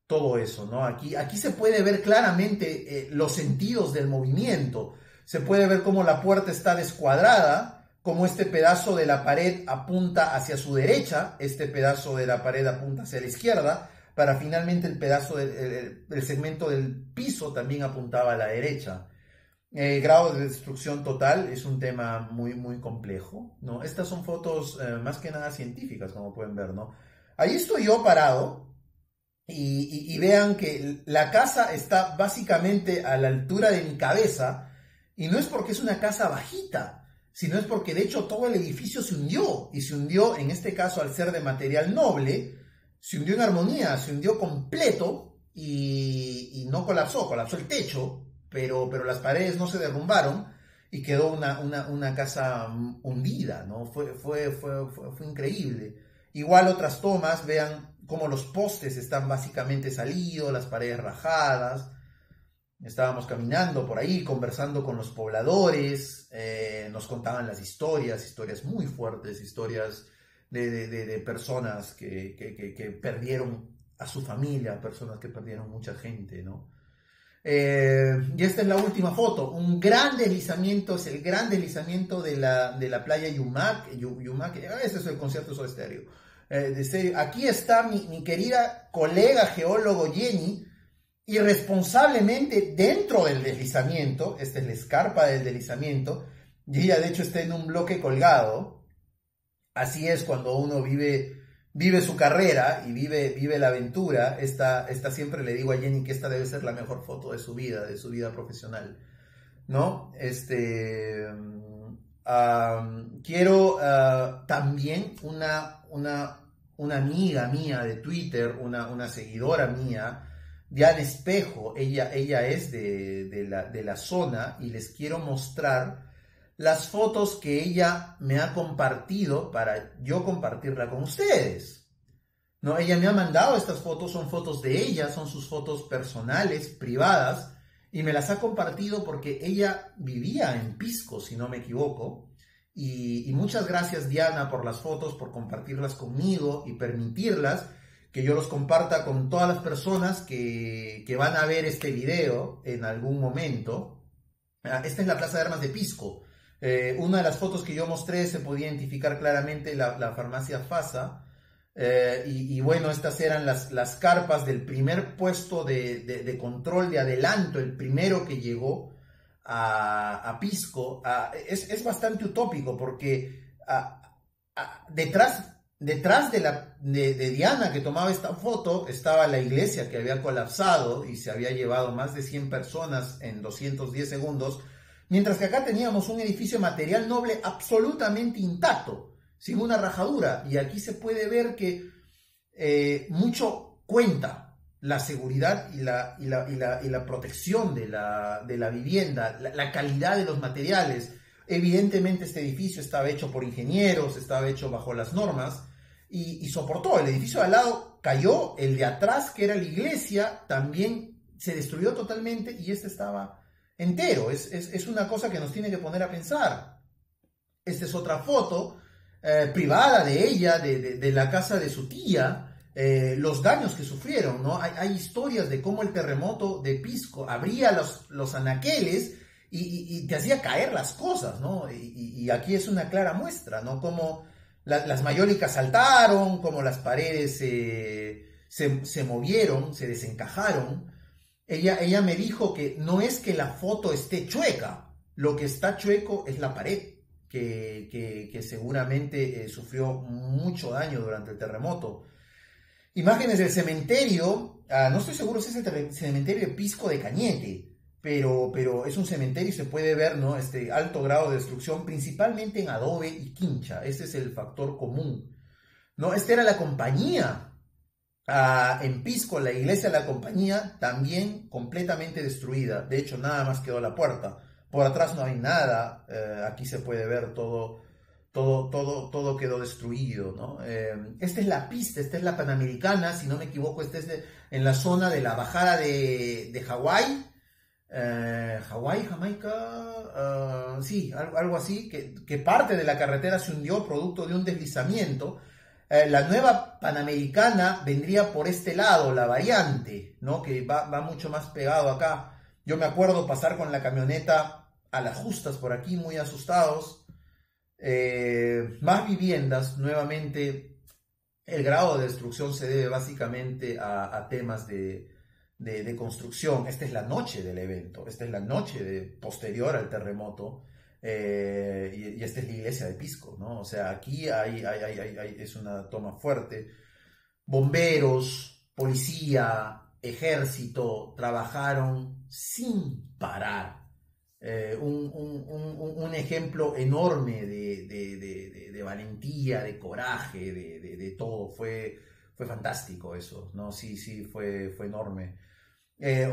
Todo eso, ¿no? Aquí se puede ver claramente los sentidos del movimiento. Se puede ver cómo la puerta está descuadrada, cómo este pedazo de la pared apunta hacia su derecha, este pedazo de la pared apunta hacia la izquierda, para finalmente el pedazo del segmento del piso también apuntaba a la derecha. Grado de destrucción total es un tema muy, muy complejo, ¿no? Estas son fotos más que nada científicas, como pueden ver, ¿no? Ahí estoy yo parado y vean que la casa está básicamente a la altura de mi cabeza y no es porque es una casa bajita, sino es porque de hecho todo el edificio se hundió y se hundió, en este caso al ser de material noble, se hundió en armonía, se hundió completo y no colapsó, colapsó el techo, pero las paredes no se derrumbaron y quedó una casa hundida, ¿no? Fue increíble. Igual otras tomas, vean cómo los postes están básicamente salidos, las paredes rajadas. Estábamos caminando por ahí, conversando con los pobladores, nos contaban las historias, historias muy fuertes, historias de personas que perdieron a su familia, personas que perdieron mucha gente, ¿no? Y esta es la última foto, un gran deslizamiento, es el gran deslizamiento de la playa Yumak, ese es el concierto de Soda Stereo. Aquí está mi querida colega geólogo Jenny, irresponsablemente dentro del deslizamiento, esta es la escarpa del deslizamiento, y ella de hecho está en un bloque colgado. Así es cuando uno vive su carrera y vive la aventura. Esta siempre le digo a Jenny que esta debe ser la mejor foto de su vida profesional, ¿no? Quiero también una amiga mía de Twitter, una seguidora mía, Diana Espejo, ella es de la zona y les quiero mostrar las fotos que ella me ha compartido para yo compartirla con ustedes. ¿No? Ella me ha mandado estas fotos, son fotos de ella, son sus fotos personales, privadas, y me las ha compartido porque ella vivía en Pisco, si no me equivoco. Y muchas gracias, Diana, por las fotos, por compartirlas conmigo y permitirlas que yo los comparta con todas las personas que van a ver este video en algún momento. Esta es la Plaza de Armas de Pisco. Una de las fotos que yo mostré se podía identificar claramente la farmacia FASA. Y bueno, estas eran las carpas del primer puesto de control de adelanto, el primero que llegó a Pisco. Es bastante utópico porque detrás de Diana, que tomaba esta foto, estaba la iglesia que había colapsado y se había llevado más de 100 personas en 210 segundos, mientras que acá teníamos un edificio material noble absolutamente intacto, sin una rajadura, y aquí se puede ver que mucho cuenta la seguridad y la protección de la vivienda, la calidad de los materiales. Evidentemente este edificio estaba hecho por ingenieros, estaba hecho bajo las normas y soportó. El edificio de al lado cayó, el de atrás, que era la iglesia, también se destruyó totalmente y este estaba entero. Es una cosa que nos tiene que poner a pensar. Esta es otra foto privada de ella, de la casa de su tía, los daños que sufrieron, ¿no? Hay historias de cómo el terremoto de Pisco abría los anaqueles y te hacía caer las cosas, ¿no? Y aquí es una clara muestra, ¿no? Cómo las mayólicas saltaron, cómo las paredes se movieron, se desencajaron. Ella me dijo que no es que la foto esté chueca, lo que está chueco es la pared. Que seguramente sufrió mucho daño durante el terremoto. Imágenes del cementerio, no estoy seguro si es el cementerio de Pisco de Cañete, pero es un cementerio y se puede ver, ¿no? Este alto grado de destrucción, principalmente en adobe y quincha. Ese es el factor común, ¿no? Esta era la compañía. En Pisco, la iglesia de la compañía, también completamente destruida. De hecho, nada más quedó la puerta. Por atrás no hay nada. Aquí se puede ver todo quedó destruido, ¿no? Esta es la pista, esta es la Panamericana, si no me equivoco, esta es en la zona de la bajada de Hawái. Hawái, Jamaica, sí, algo así, que parte de la carretera se hundió producto de un deslizamiento. La nueva Panamericana vendría por este lado, la variante, ¿no? Que va mucho más pegado acá. Yo me acuerdo pasar con la camioneta a las justas por aquí, muy asustados. Más viviendas, nuevamente, el grado de destrucción se debe básicamente a temas de construcción. Esta es la noche del evento, esta es la noche posterior al terremoto. Y esta es la iglesia de Pisco, ¿no? O sea, aquí es una toma fuerte. Bomberos, policía, ejército trabajaron sin parar. Un ejemplo enorme de valentía, de coraje, de todo. Fue fantástico eso, ¿no? Sí, fue enorme.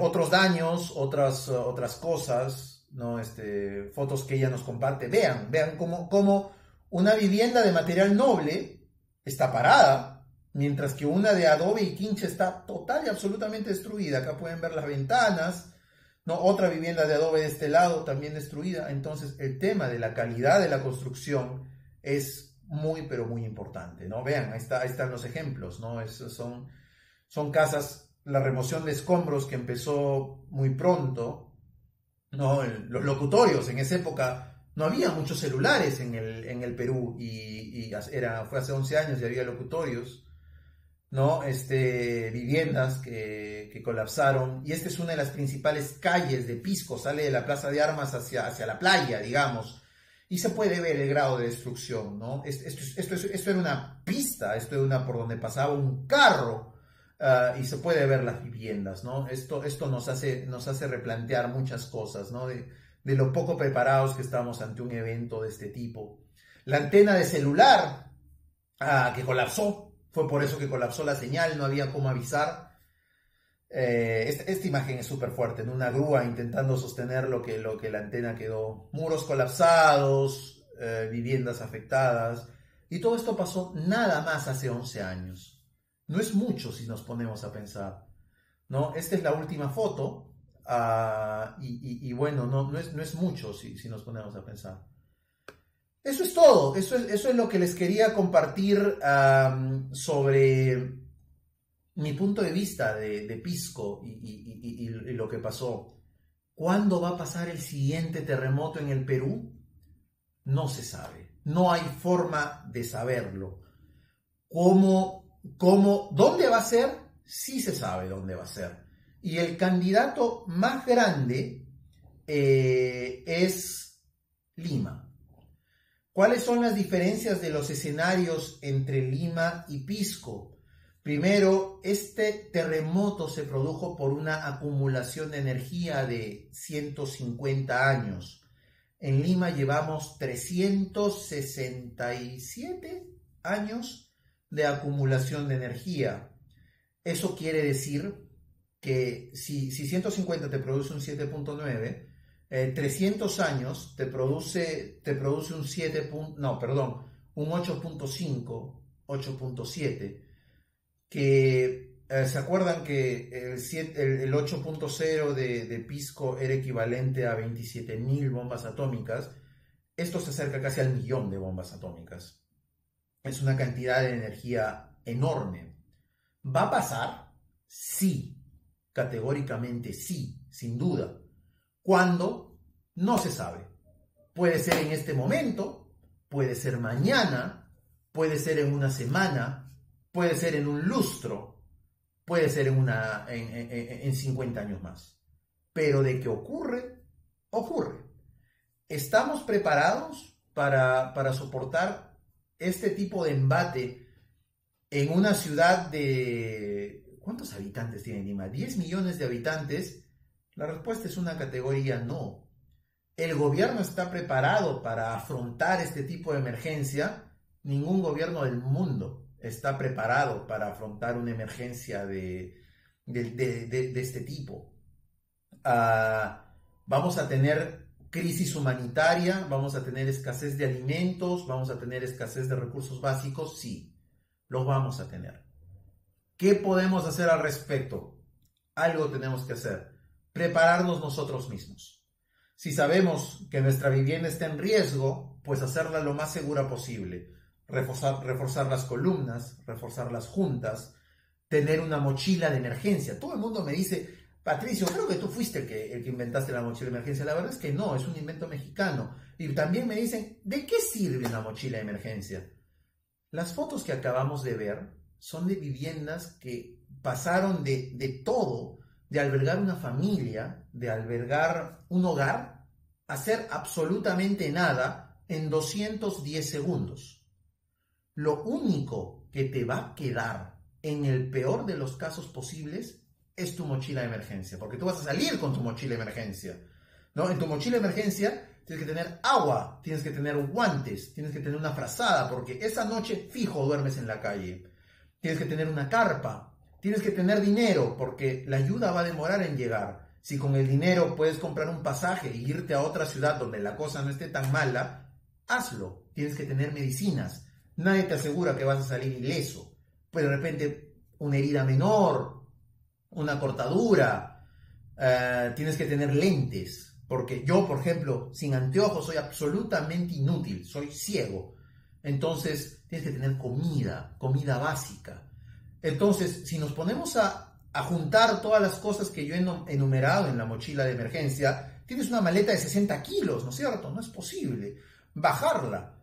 Otros daños, otras cosas, ¿no? Fotos que ella nos comparte. Vean cómo una vivienda de material noble está parada, mientras que una de adobe y quincha está total y absolutamente destruida. Acá pueden ver las ventanas, ¿no? Otra vivienda de adobe de este lado también destruida. Entonces el tema de la calidad de la construcción es muy, pero muy importante, ¿no? Vean, ahí están los ejemplos, ¿no? Son casas. La remoción de escombros que empezó muy pronto, ¿no? Los locutorios, en esa época no había muchos celulares en el Perú fue hace 11 años y había locutorios, ¿no? Viviendas que colapsaron, y esta es una de las principales calles de Pisco, sale de la Plaza de Armas hacia la playa, digamos, y se puede ver el grado de destrucción, ¿no? Esto era una pista, esto era por donde pasaba un carro. Y se puede ver las viviendas, ¿no? Esto nos hace replantear muchas cosas, ¿no? De lo poco preparados que estamos ante un evento de este tipo. La antena de celular que colapsó, fue por eso que colapsó la señal, no había cómo avisar. Esta imagen es súper fuerte, en una grúa intentando sostener lo que la antena quedó. Muros colapsados, viviendas afectadas, y todo esto pasó nada más hace 11 años. No es mucho si nos ponemos a pensar, ¿no? Esta es la última foto, y bueno, no es mucho si nos ponemos a pensar. Eso es todo, eso es lo que les quería compartir sobre mi punto de vista de Pisco y lo que pasó. ¿Cuándo va a pasar el siguiente terremoto en el Perú? No se sabe, no hay forma de saberlo. ¿Dónde va a ser? Sí se sabe dónde va a ser. Y el candidato más grande es Lima. ¿Cuáles son las diferencias de los escenarios entre Lima y Pisco? Primero, este terremoto se produjo por una acumulación de energía de 150 años. En Lima llevamos 367 años de acumulación de energía. Eso quiere decir que si 150 te produce un 7.9, 300 años te produce un 8.5, 8.7, que ¿se acuerdan que el 8.0 de Pisco era equivalente a 27.000 bombas atómicas? Esto se acerca casi al 1.000.000 de bombas atómicas. Es una cantidad de energía enorme. ¿Va a pasar? Sí, categóricamente sí, sin duda. ¿Cuándo? No se sabe. Puede ser en este momento, puede ser mañana, puede ser en una semana, puede ser en un lustro, puede ser en 50 años más. Pero de que ocurre, ocurre. ¿Estamos preparados para soportar este tipo de embate en una ciudad de... ¿Cuántos habitantes tiene Lima? 10 millones de habitantes. La respuesta es una categoría no. ¿El gobierno está preparado para afrontar este tipo de emergencia? Ningún gobierno del mundo está preparado para afrontar una emergencia de este tipo. Vamos a tener crisis humanitaria, vamos a tener escasez de alimentos, vamos a tener escasez de recursos básicos, sí, los vamos a tener. ¿Qué podemos hacer al respecto? Algo tenemos que hacer, prepararnos nosotros mismos. Si sabemos que nuestra vivienda está en riesgo, pues hacerla lo más segura posible, reforzar las columnas, reforzar las juntas, tener una mochila de emergencia. Todo el mundo me dice: Patricio, creo que tú fuiste el que inventaste la mochila de emergencia. La verdad es que no, es un invento mexicano. Y también me dicen: ¿de qué sirve una mochila de emergencia? Las fotos que acabamos de ver son de viviendas que pasaron de todo, de albergar una familia, de albergar un hogar, hacer absolutamente nada en 210 segundos. Lo único que te va a quedar en el peor de los casos posibles es tu mochila de emergencia, porque tú vas a salir con tu mochila de emergencia, ¿no? En tu mochila de emergencia tienes que tener agua, tienes que tener guantes, tienes que tener una frazada, porque esa noche fijo duermes en la calle. Tienes que tener una carpa, tienes que tener dinero, porque la ayuda va a demorar en llegar. Si con el dinero puedes comprar un pasaje e irte a otra ciudad donde la cosa no esté tan mala, hazlo. Tienes que tener medicinas. Nadie te asegura que vas a salir ileso. Pues de repente una herida menor, una cortadura, tienes que tener lentes, porque yo, por ejemplo, sin anteojos soy absolutamente inútil, soy ciego. Entonces tienes que tener comida básica. Entonces, si nos ponemos a juntar todas las cosas que yo he enumerado en la mochila de emergencia, tienes una maleta de 60 kilos, ¿no es cierto? No es posible bajarla.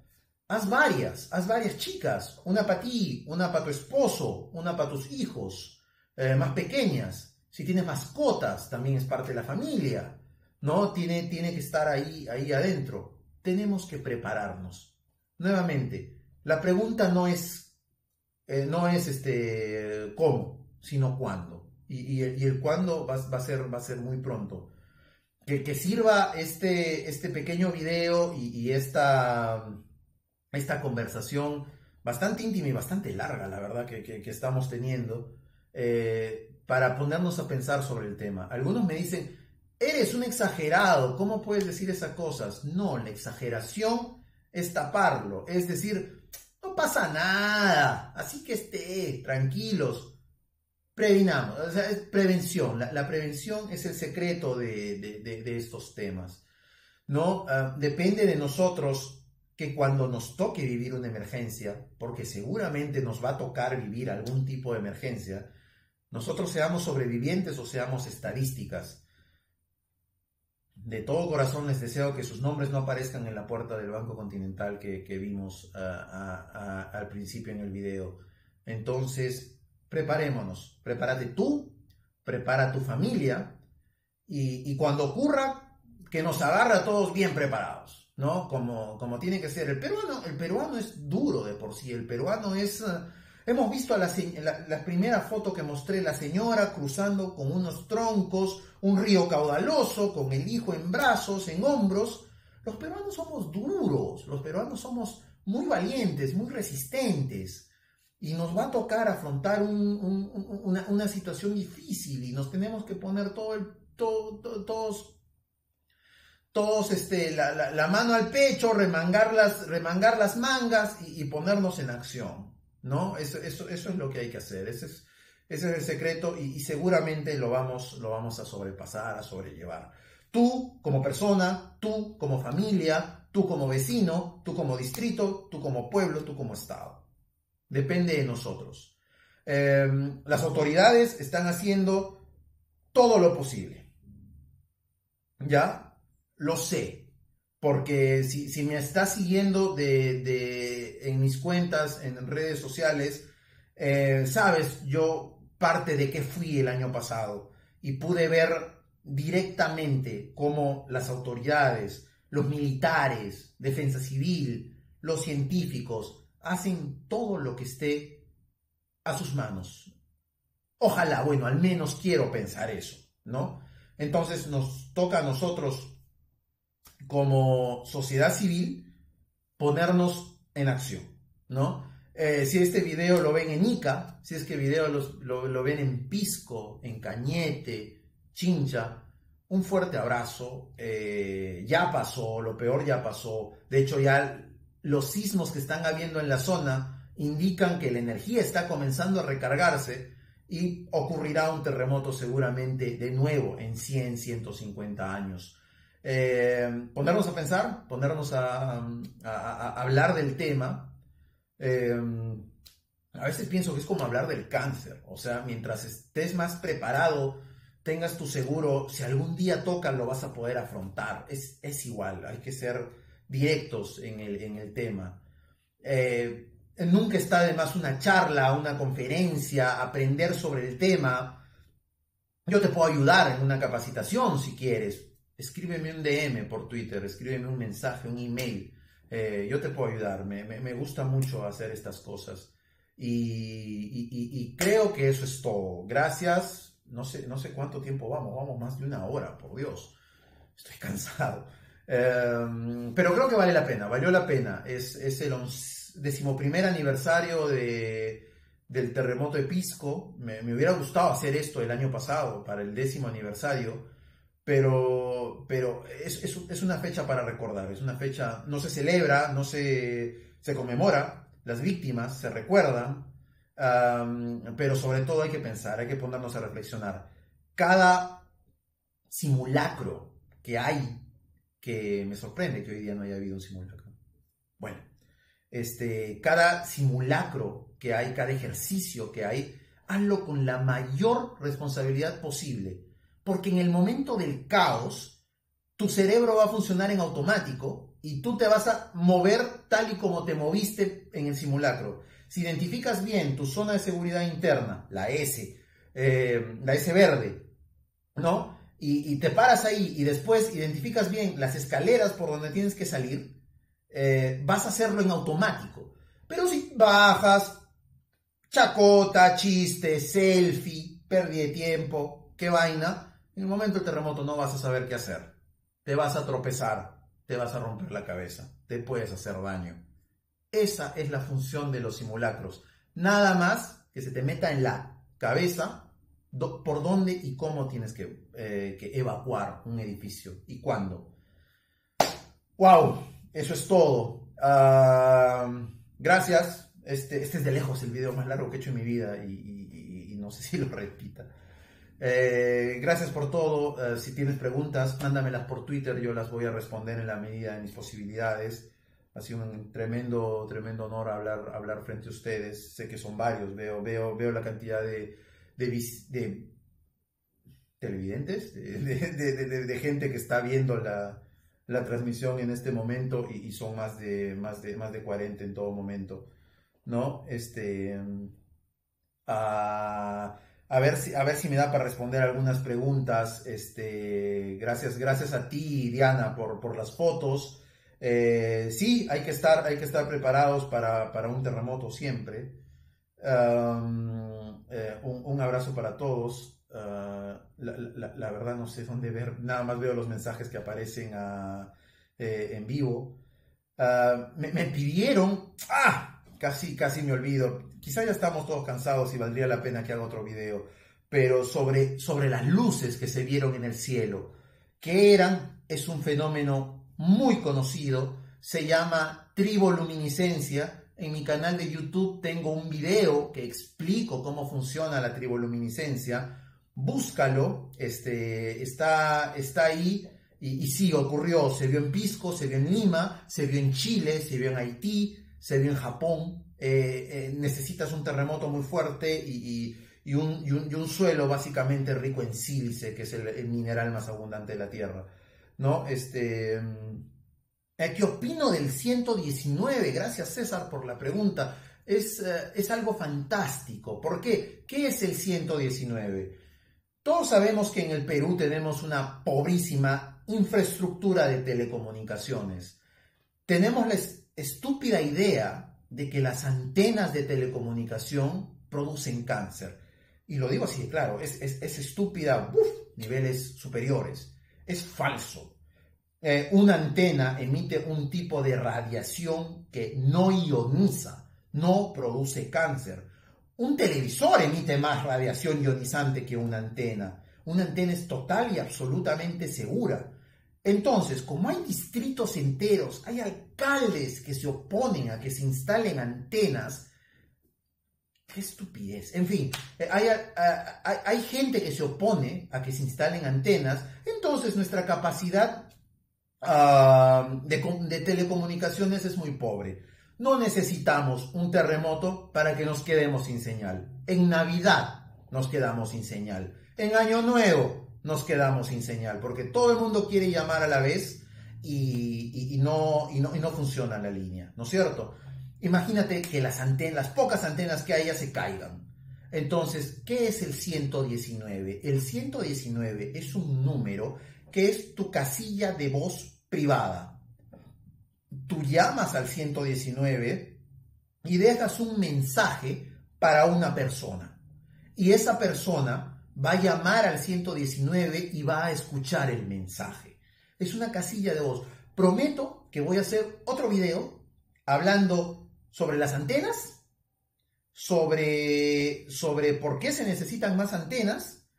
Haz varias chicas, una para ti, una para tu esposo, una para tus hijos, más pequeñas. Si tienes mascotas, también es parte de la familia, ¿no? Tiene que estar ahí adentro. Tenemos que prepararnos. Nuevamente, la pregunta no es cómo, sino cuándo. Y el cuándo va a ser muy pronto. Que sirva este pequeño video y esta conversación bastante íntima y bastante larga, la verdad, que estamos teniendo, para ponernos a pensar sobre el tema. Algunos me dicen, eres un exagerado, ¿cómo puedes decir esas cosas? No, la exageración es taparlo, es decir, no pasa nada, así que tranquilos, previnamos, o sea, es prevención, la prevención es el secreto de estos temas, ¿no? Depende de nosotros que cuando nos toque vivir una emergencia, porque seguramente nos va a tocar vivir algún tipo de emergencia, nosotros seamos sobrevivientes o seamos estadísticas. De todo corazón les deseo que sus nombres no aparezcan en la puerta del Banco Continental que vimos al principio en el video. Entonces, preparémonos. Prepárate tú, prepara a tu familia y cuando ocurra, que nos agarre a todos bien preparados, ¿no? Como tiene que ser. El peruano es duro de por sí. El peruano es... hemos visto la primera foto que mostré, la señora cruzando con unos troncos, un río caudaloso, con el hijo en brazos, en hombros. Los peruanos somos duros, los peruanos somos muy valientes, muy resistentes. Y nos va a tocar afrontar una situación difícil y nos tenemos que poner todos la mano al pecho, remangar las mangas y ponernos en acción, ¿no? Eso es lo que hay que hacer. Ese es el secreto y seguramente lo vamos a sobrepasar, a sobrellevar. Tú como persona, tú como familia, tú como vecino, tú como distrito, tú como pueblo, tú como estado. Depende de nosotros. Las autoridades están haciendo todo lo posible. ¿Ya? Lo sé. Porque si me estás siguiendo en mis cuentas, en redes sociales, sabes, yo parte de qué fui el año pasado y pude ver directamente cómo las autoridades, los militares, defensa civil, los científicos, hacen todo lo que esté a sus manos. Ojalá, bueno, al menos quiero pensar eso, ¿no? Entonces nos toca a nosotros, como sociedad civil, ponernos en acción, ¿no? Si este video lo ven en Ica, si es que el video lo ven en Pisco, en Cañete, Chincha, un fuerte abrazo. Ya pasó, lo peor ya pasó. De hecho, ya los sismos que están habiendo en la zona indican que la energía está comenzando a recargarse y ocurrirá un terremoto seguramente de nuevo en 100, 150 años. Ponernos a pensar, ponernos a hablar del tema. A veces pienso que es como hablar del cáncer. O sea, mientras estés más preparado, tengas tu seguro, si algún día toca lo vas a poder afrontar. Es igual, hay que ser directos en el tema. Nunca está de más una charla, una conferencia, aprender sobre el tema. Yo te puedo ayudar en una capacitación si quieres. Escríbeme un DM por Twitter, escríbeme un mensaje, un email. Yo te puedo ayudar. Me gusta mucho hacer estas cosas. Y creo que eso es todo. Gracias. No sé cuánto tiempo vamos. Vamos más de una hora, por Dios. Estoy cansado. Pero creo que vale la pena. Valió la pena. Es el 11º aniversario del terremoto de Pisco. Me hubiera gustado hacer esto el año pasado, para el 10º aniversario, pero es una fecha para recordar, es una fecha, no se celebra, no se conmemora, las víctimas se recuerdan, pero sobre todo hay que pensar, hay que ponernos a reflexionar. Cada simulacro que hay, que me sorprende que hoy día no haya habido un simulacro. Bueno, cada simulacro que hay, cada ejercicio que hay, hazlo con la mayor responsabilidad posible, porque en el momento del caos, tu cerebro va a funcionar en automático y tú te vas a mover tal y como te moviste en el simulacro. Si identificas bien tu zona de seguridad interna, la S verde, ¿no? Y te paras ahí y después identificas bien las escaleras por donde tienes que salir, vas a hacerlo en automático. Pero si bajas, chacota, chiste, selfie, pérdida de tiempo, qué vaina, en el momento del terremoto no vas a saber qué hacer. Te vas a tropezar, te vas a romper la cabeza, te puedes hacer daño. Esa es la función de los simulacros. Nada más que se te meta en la cabeza por dónde y cómo tienes que evacuar un edificio y cuándo. ¡Wow! Eso es todo. Gracias. Este es de lejos el video más largo que he hecho en mi vida y no sé si lo repita. Gracias por todo. Si tienes preguntas, mándamelas por Twitter. Yo las voy a responder en la medida de mis posibilidades. Ha sido un tremendo honor hablar frente a ustedes. Sé que son varios. Veo la cantidad de televidentes, de gente que está viendo la transmisión en este momento y son más de 40 en todo momento, ¿no? A ver si me da para responder algunas preguntas. Gracias a ti, Diana, por las fotos. Sí, hay que estar preparados para un terremoto siempre. Un abrazo para todos. La verdad no sé dónde ver, nada más veo los mensajes que aparecen en vivo. Me pidieron, casi me olvido, quizá ya estamos todos cansados y valdría la pena que haga otro video, pero sobre las luces que se vieron en el cielo, es un fenómeno muy conocido, se llama triboluminiscencia. En mi canal de YouTube tengo un video que explico cómo funciona la triboluminiscencia. Búscalo, está ahí y sí, ocurrió, se vio en Pisco, se vio en Lima, se vio en Chile, se vio en Haití, se vio en Japón. Necesitas un terremoto muy fuerte y un suelo básicamente rico en sílice, que es el mineral más abundante de la Tierra, ¿no? ¿Qué opino del 119? Gracias, César, por la pregunta. Es algo fantástico. ¿Por qué? ¿Qué es el 119? Todos sabemos que en el Perú tenemos una pobrísima infraestructura de telecomunicaciones. Tenemos la estúpida idea de que las antenas de telecomunicación producen cáncer. Y lo digo así de claro, es estúpida, niveles superiores. Es falso. Una antena emite un tipo de radiación que no ioniza, no produce cáncer. Un televisor emite más radiación ionizante que una antena. Una antena es total y absolutamente segura. Entonces, como hay distritos enteros, hay alcaldes que se oponen a que se instalen antenas, ¡qué estupidez! En fin, hay gente que se opone a que se instalen antenas, entonces nuestra capacidad de telecomunicaciones es muy pobre. No necesitamos un terremoto para que nos quedemos sin señal. En Navidad nos quedamos sin señal. En Año Nuevo nos quedamos sin señal, porque todo el mundo quiere llamar a la vez y no funciona la línea, ¿no es cierto? Imagínate que las pocas antenas que haya se caigan. Entonces, ¿qué es el 119? El 119 es un número que es tu casilla de voz privada. Tú llamas al 119 y dejas un mensaje para una persona. Y esa persona va a llamar al 119 y va a escuchar el mensaje. Es una casilla de voz. Prometo que voy a hacer otro video hablando sobre las antenas, sobre por qué se necesitan más antenas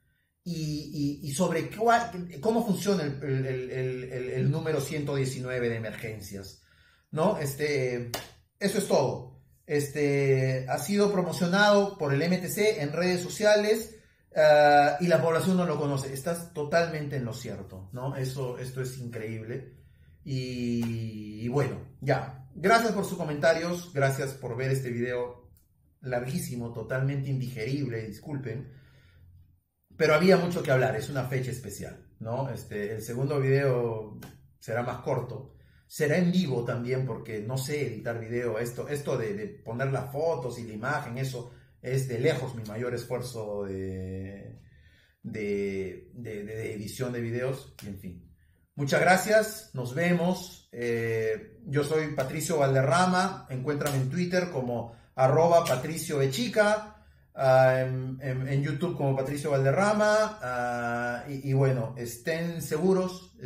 y sobre cómo funciona el número 119 de emergencias, ¿no? Eso es todo. Ha sido promocionado por el MTC en redes sociales y la población no lo conoce. Estás totalmente en lo cierto, ¿no? Esto es increíble. Y bueno, ya. Gracias por sus comentarios, gracias por ver este video larguísimo, totalmente indigerible, disculpen. Pero había mucho que hablar, es una fecha especial, ¿no? El segundo video será más corto. Será en vivo también porque no sé editar video. Esto de poner las fotos y la imagen, eso es de lejos mi mayor esfuerzo de edición de videos. Y en fin. Muchas gracias, nos vemos. Yo soy Patricio Valderrama. Encuéntrame en Twitter como @PatricioBechica. En YouTube como Patricio Valderrama, y bueno, estén seguros,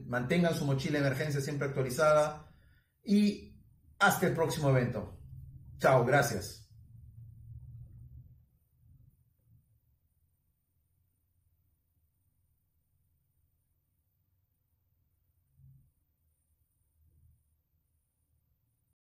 mantengan su mochila de emergencia siempre actualizada y hasta el próximo evento. Chao, gracias.